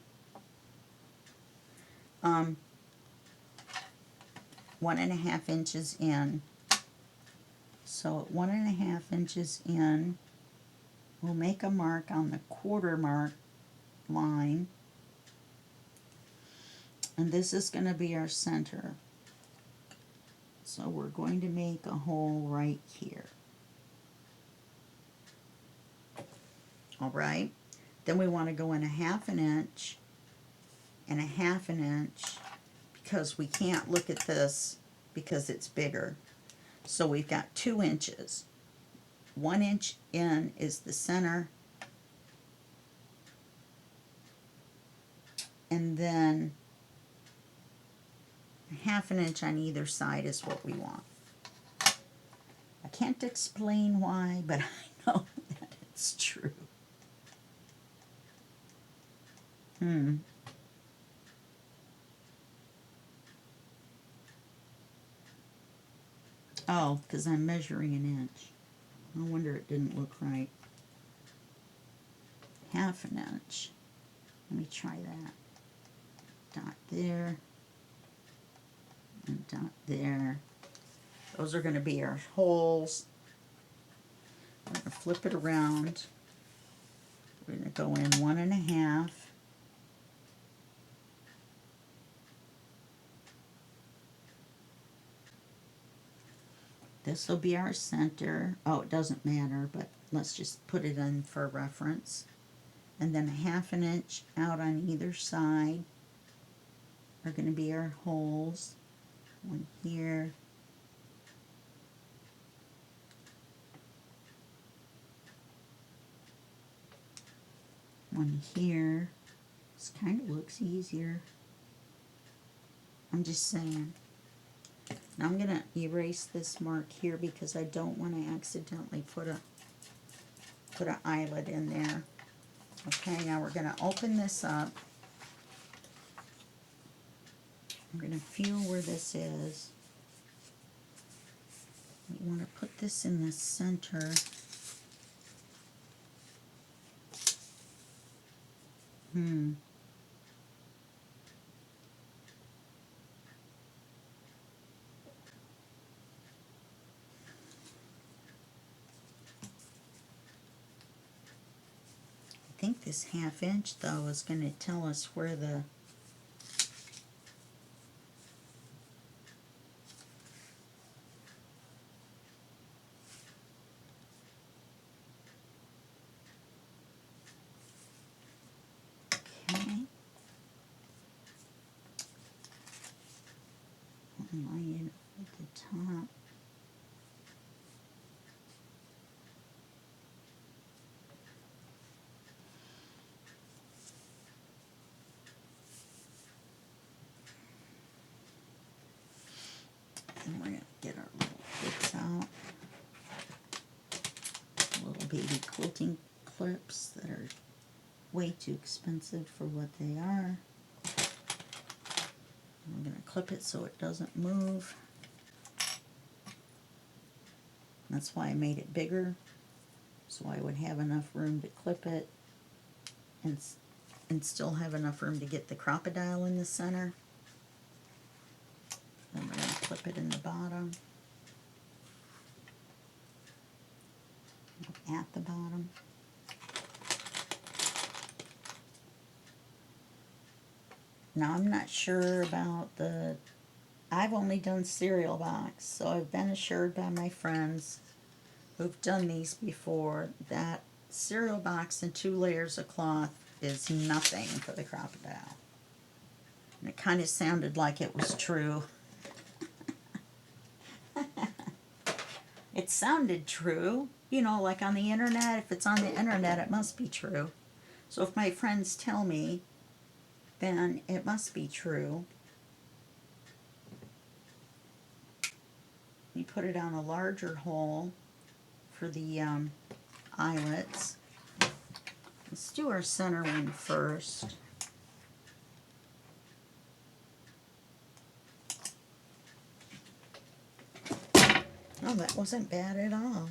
1.5 inches in. So at 1.5 inches in, we'll make a mark on the 1/4 mark line. And this is going to be our center. So we're going to make a hole right here. Alright, then we want to go in 1/2 inch and 1/2 inch because we can't look at this because it's bigger. So we've got 2 inches. 1 inch in is the center, and then 1/2 inch on either side is what we want. I can't explain why, but I know that it's true. Oh, because I'm measuring 1 inch. No wonder it didn't look right. 1/2 inch. Let me try that. Dot there. And dot there. Those are going to be our holes. I'm going to flip it around. We're going to go in 1.5. This will be our center. Oh, it doesn't matter, but let's just put it in for reference. and then a 1/2 inch out on either side are going to be our holes. One here, one here. This kind of looks easier. I'm just saying. Now I'm going to erase this mark here because I don't want to accidentally put an eyelet in there. Okay, now we're going to open this up. I'm going to feel where this is. We want to put this in the center. I think this 1/2 inch though is going to tell us where the okay. Line it at the top. And we're going to get our little clips out. Little baby quilting clips that are way too expensive for what they are. I'm going to clip it so it doesn't move. That's why I made it bigger, so I would have enough room to clip it and still have enough room to get the crocodile in the center. Then we're going to clip it in the bottom, at the bottom. Now I'm not sure about I've only done cereal box, so I've been assured by my friends who've done these before that cereal box and 2 layers of cloth is nothing for the crocodile. And it kind of sounded like it was true. It sounded true. You know, like on the internet, if it's on the internet, it must be true. So if my friends tell me, then it must be true. You put it on a larger hole for the eyelets. Let's do our center one first. Oh, that wasn't bad at all.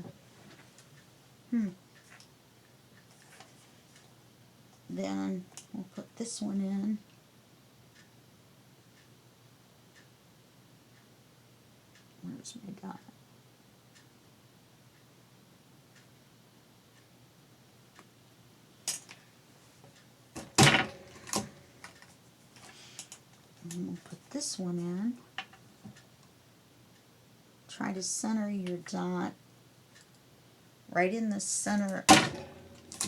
Then we'll put this one in. Where's my dot? And we'll put this one in. Try to center your dot right in the center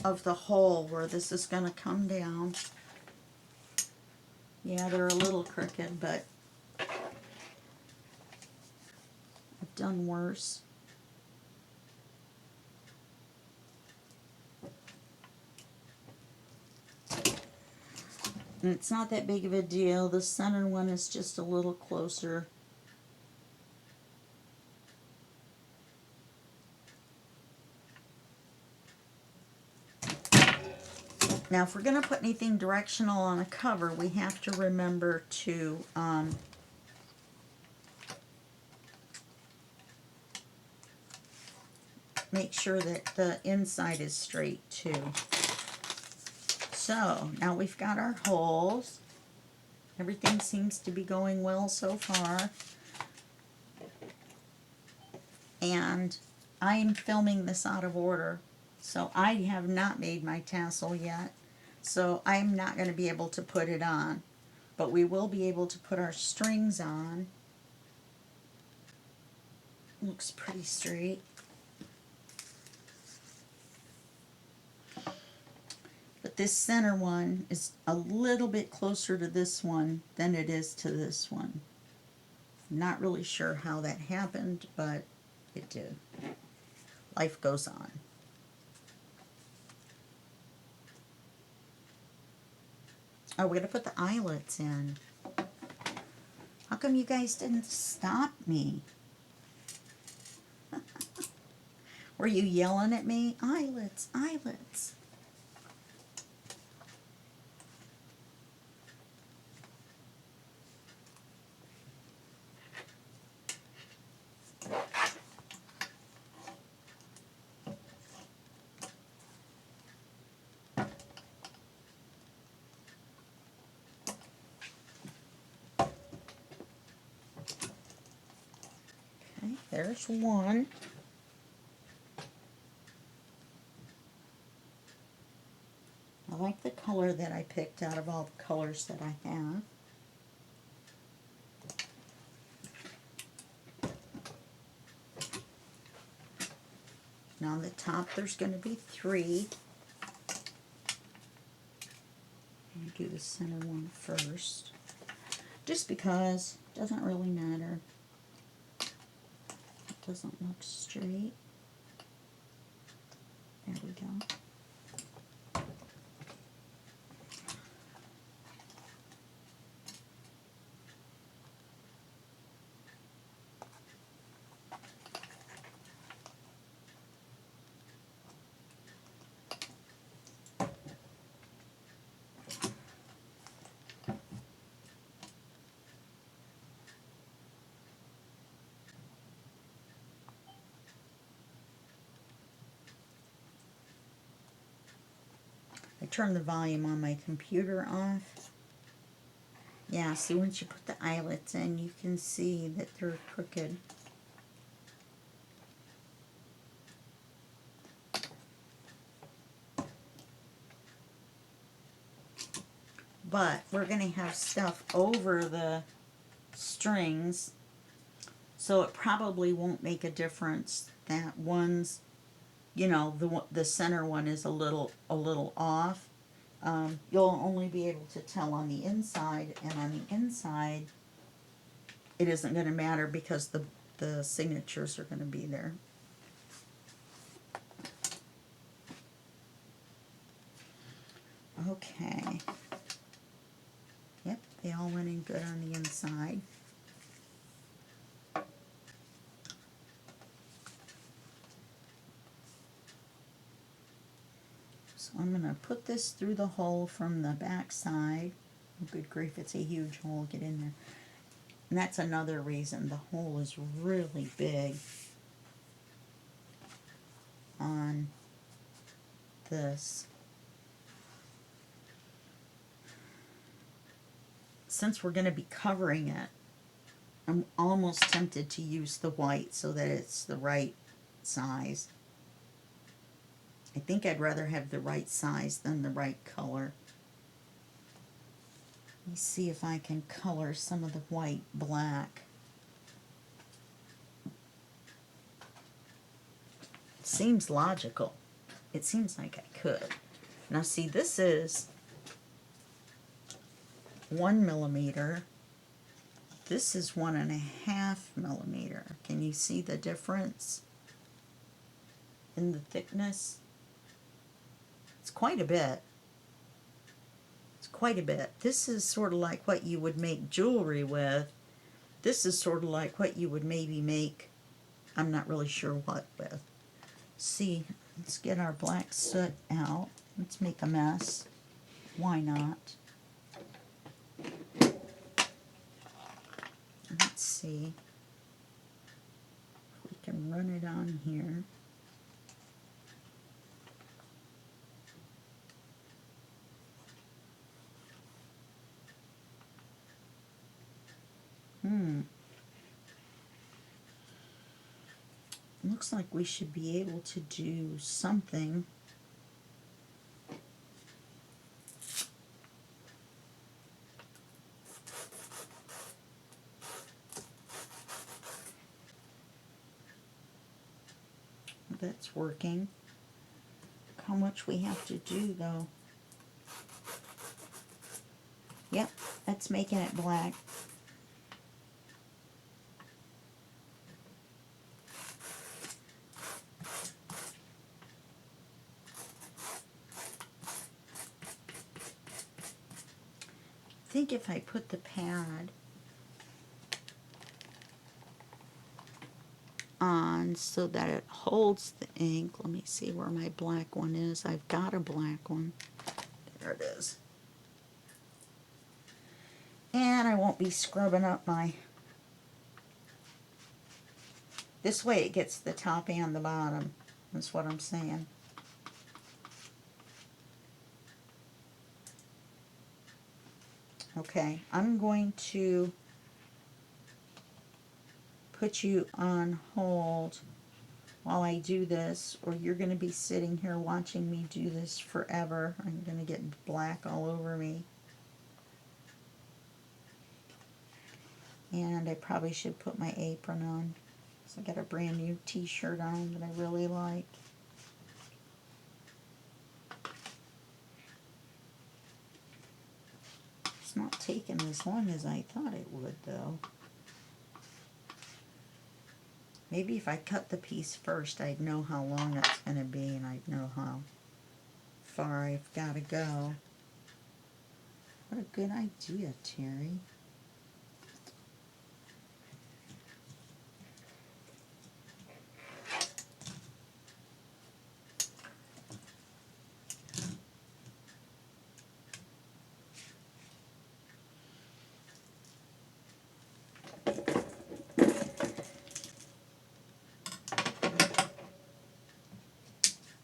of the hole where this is going to come down. Yeah, they're a little crooked, but I've done worse. And it's not that big of a deal. The center one is just a little closer. Now, if we're going to put anything directional on a cover, we have to remember to make sure that the inside is straight too. So, now we've got our holes. Everything seems to be going well so far. And I'm filming this out of order, so I have not made my tassel yet. So I'm not going to be able to put it on. But we will be able to put our strings on. Looks pretty straight. But this center one is a little bit closer to this one than it is to this one. Not really sure how that happened, but it did. Life goes on. Oh, we're going to put the eyelets in. How come you guys didn't stop me? Were you yelling at me? Eyelets, eyelets. Okay, there's one. I like the color that I picked out of all the colors that I have. Now on the top there's going to be 3. I'm going to do the center one first. Just because it doesn't really matter. It doesn't look straight. There we go. I turned the volume on my computer off. Yeah, see, once you put the eyelets in, you can see that they're crooked. But we're going to have stuff over the strings, so it probably won't make a difference that one's, you know, the center one is a little off. You'll only be able to tell on the inside, and on the inside it isn't going to matter because the signatures are going to be there. Okay. Yep, they all went in good on the inside. So I'm going to put this through the hole from the back side. Oh, good grief, it's a huge hole. Get in there. And that's another reason the hole is really big on this. Since we're going to be covering it, I'm almost tempted to use the white so that it's the right size. I think I'd rather have the right size than the right color. Let me see if I can color some of the white black. It seems logical. It seems like I could. Now see, this is 1 millimeter. This is 1.5 millimeter. Can you see the difference in the thickness? It's quite a bit. It's quite a bit. This is sort of like what you would make jewelry with. This is sort of like what you would maybe make, I'm not really sure what with. See, let's get our black soot out. Let's make a mess. Why not? Let's see if we can run it on here. Looks like we should be able to do something. That's working. Look how much we have to do though. Yep, that's making it black. I think if I put the pad on so that it holds the ink, let me see where my black one is. I've got a black one. There it is. And I won't be scrubbing up my... This way it gets the top and the bottom. That's what I'm saying. Okay, I'm going to put you on hold while I do this, or you're going to be sitting here watching me do this forever. I'm going to get black all over me. And I probably should put my apron on. So I got a brand new t-shirt on that I really like. It's not taking as long as I thought it would, though. Maybe if I cut the piece first, I'd know how long it's going to be, and I'd know how far I've got to go. What a good idea, Terry.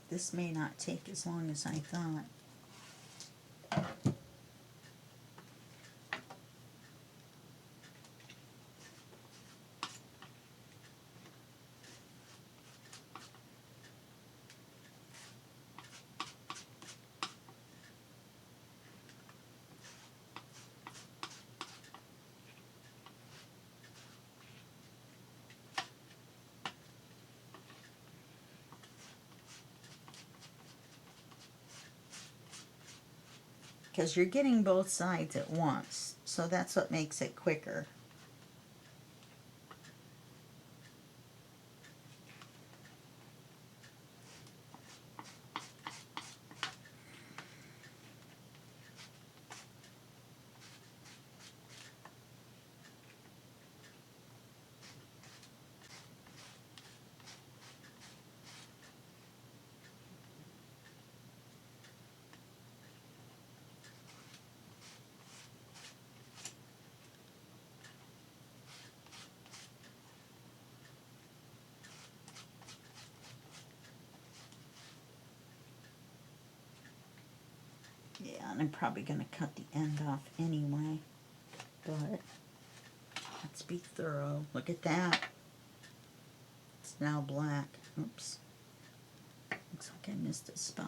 This may not take as long as I thought. Because you're getting both sides at once, so that's what makes it quicker. Yeah, and I'm probably going to cut the end off anyway, but let's be thorough. Look at that. It's now black. Oops. Looks like I missed a spot.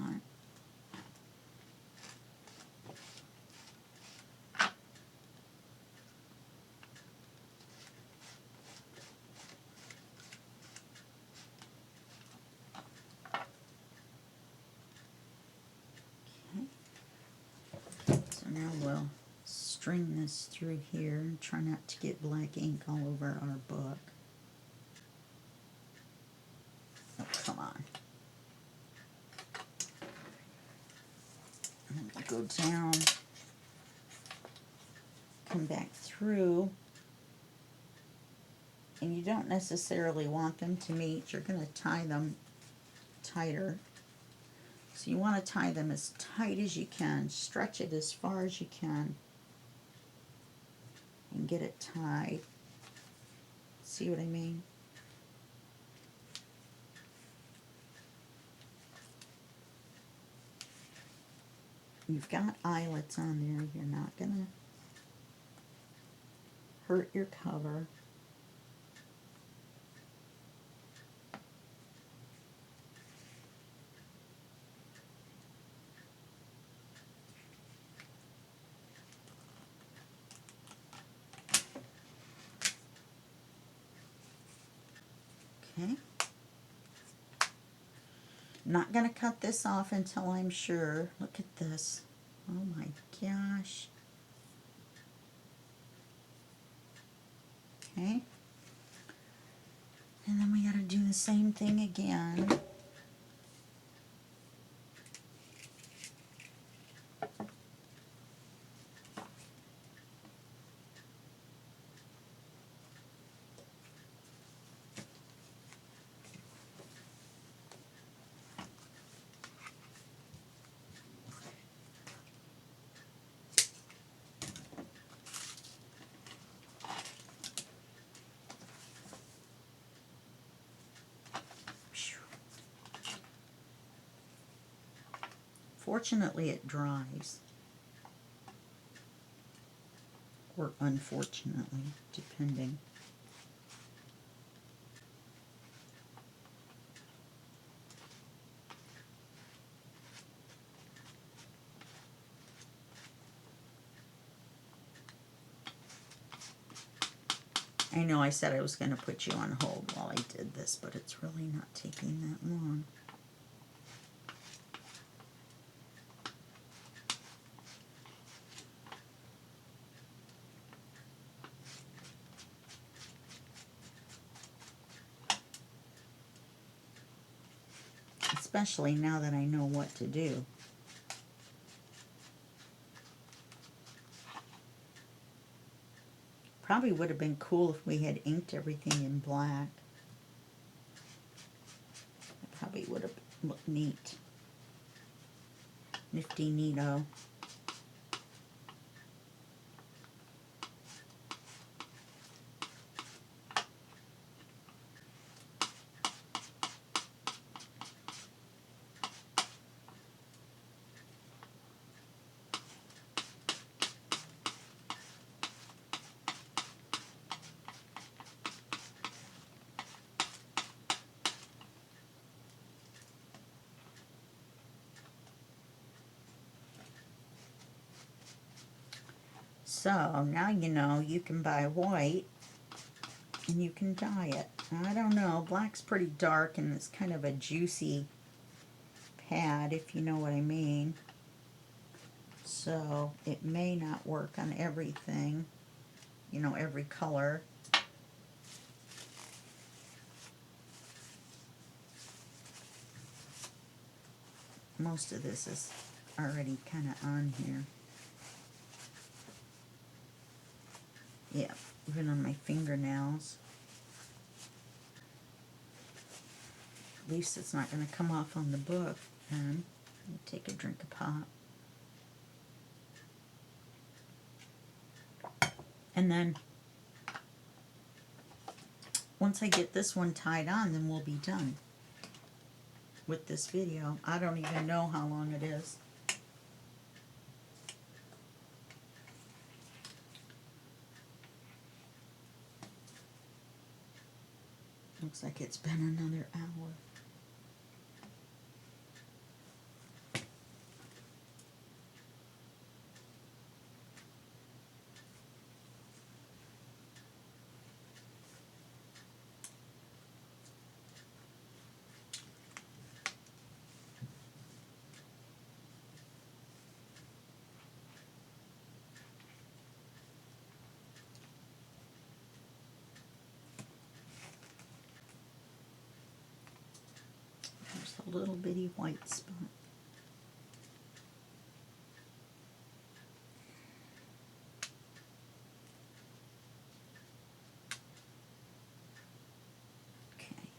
Okay. So now we'll string this through here and try not to get black ink all over our book. Oh, come on. And then we'll go down, come back through, and you don't necessarily want them to meet. You're going to tie them tighter. So you want to tie them as tight as you can, stretch it as far as you can, and get it tied. See what I mean? You've got eyelets on there. You're not going to hurt your cover. Okay. I'm not going to cut this off until I'm sure. Look at this. Oh my gosh. Okay. And then we got to do the same thing again. Fortunately, it dries. Or unfortunately, depending. I know I said I was going to put you on hold while I did this, but it's really not taking that long. Especially now that I know what to do. Probably would have been cool if we had inked everything in black. It probably would have looked neat. Nifty neato. So now you know you can buy white and you can dye it. I don't know, black's pretty dark and it's kind of a juicy pad, if you know what I mean. So it may not work on everything, you know, every color. Most of this is already kind of on here. Yeah, even on my fingernails. At least it's not going to come off on the book. And take a drink of pop. And then once I get this one tied on, then we'll be done with this video. I don't even know how long it is. Looks like it's been another hour. There's a little bitty white spot. Okay.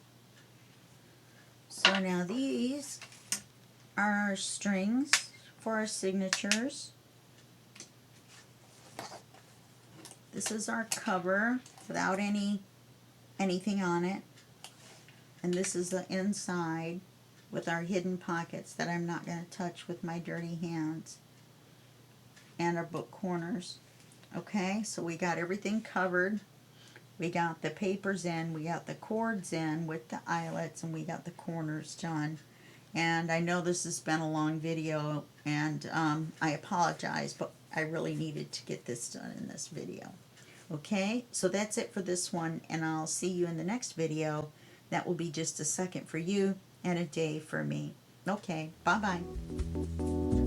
So now these are our strings for our signatures. This is our cover without anything on it. And this is the inside with our hidden pockets that I'm not going to touch with my dirty hands. And our book corners. Okay, so we got everything covered. We got the papers in, we got the cords in with the eyelets, and we got the corners done. And I know this has been a long video, and I apologize, but I really needed to get this done in this video. Okay, so that's it for this one, and I'll see you in the next video. That will be just a second for you and a day for me. Okay, bye-bye.